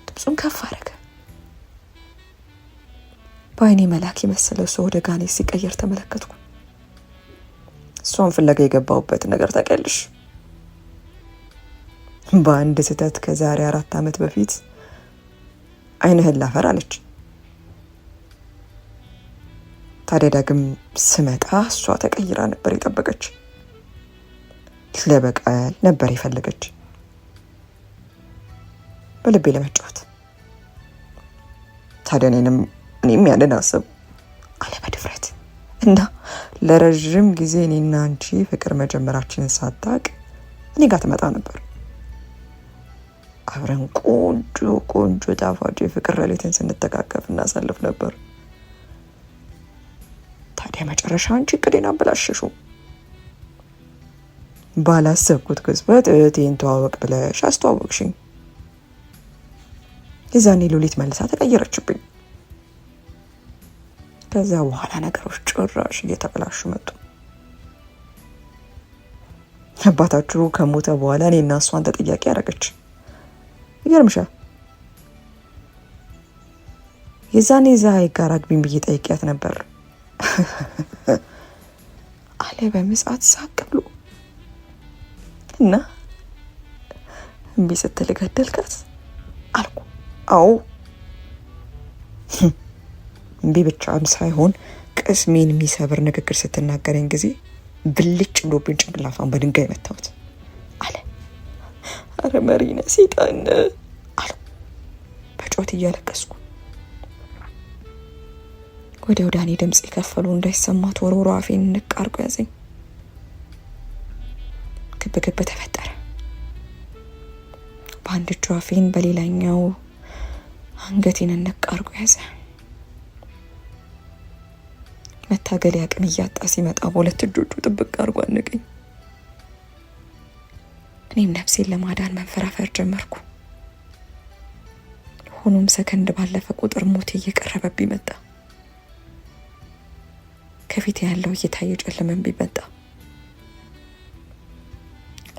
S2: ድምፁን ከፍ አደረገ። በአይኔ መላክ የመሰለው ሰው ወደ ጋኔ ሲቀየር ተመለከትኩ። እሷን ፍለጋ የገባሁበት ነገር ታውቂያለሽ? በአንድ ስህተት ከዛሬ 4 ዓመት በፊት አይንህን ላፈር አለች። ታዲያ ዳግም ስመጣ እሷ ተቀይራ ነበር የጠበቀች። ለበቀል ነበር የፈለገች፣ በልቤ ለመጫወት። ታዲያ እኔም ያንን አሰብ አለ በድፍረት እና ለረዥም ጊዜ እኔና አንቺ ፍቅር መጀመራችንን ሳታቅ እኔ ጋር ትመጣ ነበር። አብረን ቆንጆ ጣፋጭ የፍቅር ሌሊትን ስንተቃቀፍ እናሳልፍ ነበር። ታዲያ መጨረሻ አንቺ እቅዴን አበላሸሽው። ባላሰብኩት ቅጽበት እህቴን ተዋወቅ ብለሽ አስተዋወቅሽኝ። የዛኔ ሉሊት መልሳ ተቀየረችብኝ። ከዛ በኋላ ነገሮች ጭራሽ እየተበላሹ መጡ። አባታችሁ ከሞተ በኋላ እኔና እሷን ተጠያቂ ያደረገች። ይገርምሻል። የዛኔ ፀሐይ ጋር አግቢኝ ብዬ ጠይቂያት ነበር አለ በምጽአት ሳቅ ብሎ። እና እምቢ ስትል ገደልካት አልኩ። አዎ እምቢ ብቻም ሳይሆን ቅስሜን የሚሰብር ንግግር ስትናገረኝ ጊዜ ብልጭ ብሎብኝ ጭንቅላቷን በድንጋይ መታሁት አለ። አረ መሪነ ሰይጣን አልኩ በጮት እያለቀስኩ። ወደ ዳኒ ድምጽ የከፈሉ እንዳይሰማት ወርውሮ አፌን ንቅ አርጎ ያዘኝ። ግብ ተፈጠረ። በአንድ እጁ አፌን በሌላኛው አንገቴን ንቅ አርጎ ያዘ። መታገል አቅም እያጣ ሲመጣ በሁለት እጆቹ ጥብቅ አርጎ አነቀኝ። እኔም ነፍሴን ለማዳን መንፈራፈር ጀመርኩ። ሆኖም ሰከንድ ባለፈ ቁጥር ሞቴ እየቀረበብኝ መጣ። ከፊት ያለው እየታየ ጨለመብኝ መጣ።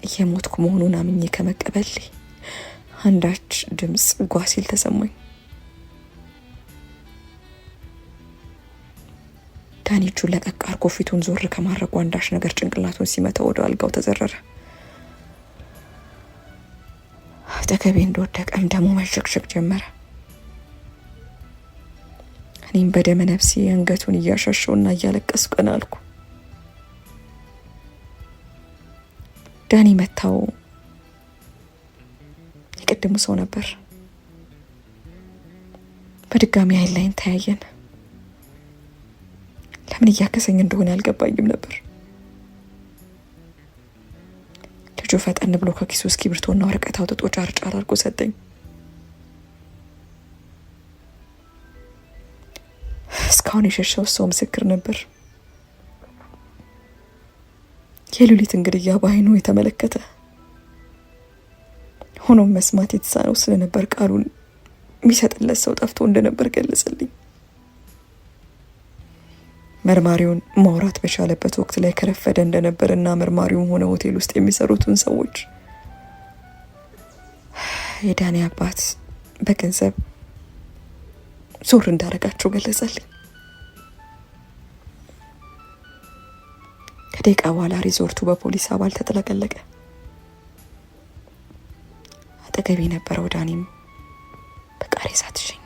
S2: እየሞትኩ መሆኑን አምኜ ከመቀበል አንዳች ድምጽ ጓ ሲል ተሰማኝ። ዳኒ እጁን ለቀቅ አርጎ ፊቱን ዞር ከማድረጉ አንዳች ነገር ጭንቅላቱን ሲመታው ወደ አልጋው ተዘረረ። አጠገቤ እንደወደቀም ደሙ መሸክሸክ ጀመረ። እኔም በደመ ነፍሴ አንገቱን እያሻሸውና እያለቀስኩ ቀና አልኩ። ዳኒ መታው የቅድሙ ሰው ነበር። በድጋሚ አይን ላይን ተያየን። ለምን እያከሰኝ እንደሆነ አልገባኝም ነበር። ልጁ ፈጠን ብሎ ከኪሱ እስክሪብቶና ወረቀት አውጥቶ ጫር አድርጎ ሰጠኝ። እስካሁን የሸሸው ሰው ምስክር ነበር። የሉሊትን ግድያ በዓይኑ የተመለከተ፣ ሆኖም መስማት የተሳነው ስለነበር ቃሉን የሚሰጥለት ሰው ጠፍቶ እንደነበር ገለጸልኝ። መርማሪውን ማውራት በቻለበት ወቅት ላይ ከረፈደ እንደነበርና መርማሪውም ሆነ ሆቴል ውስጥ የሚሰሩትን ሰዎች የዳኒ አባት በገንዘብ ዞር እንዳረጋቸው ገለጸልኝ። ከደቂቃ በኋላ ሪዞርቱ በፖሊስ አባል ተጥለቀለቀ። አጠገቤ የነበረው ዳኒም በቃሬዛ ተሸኘ።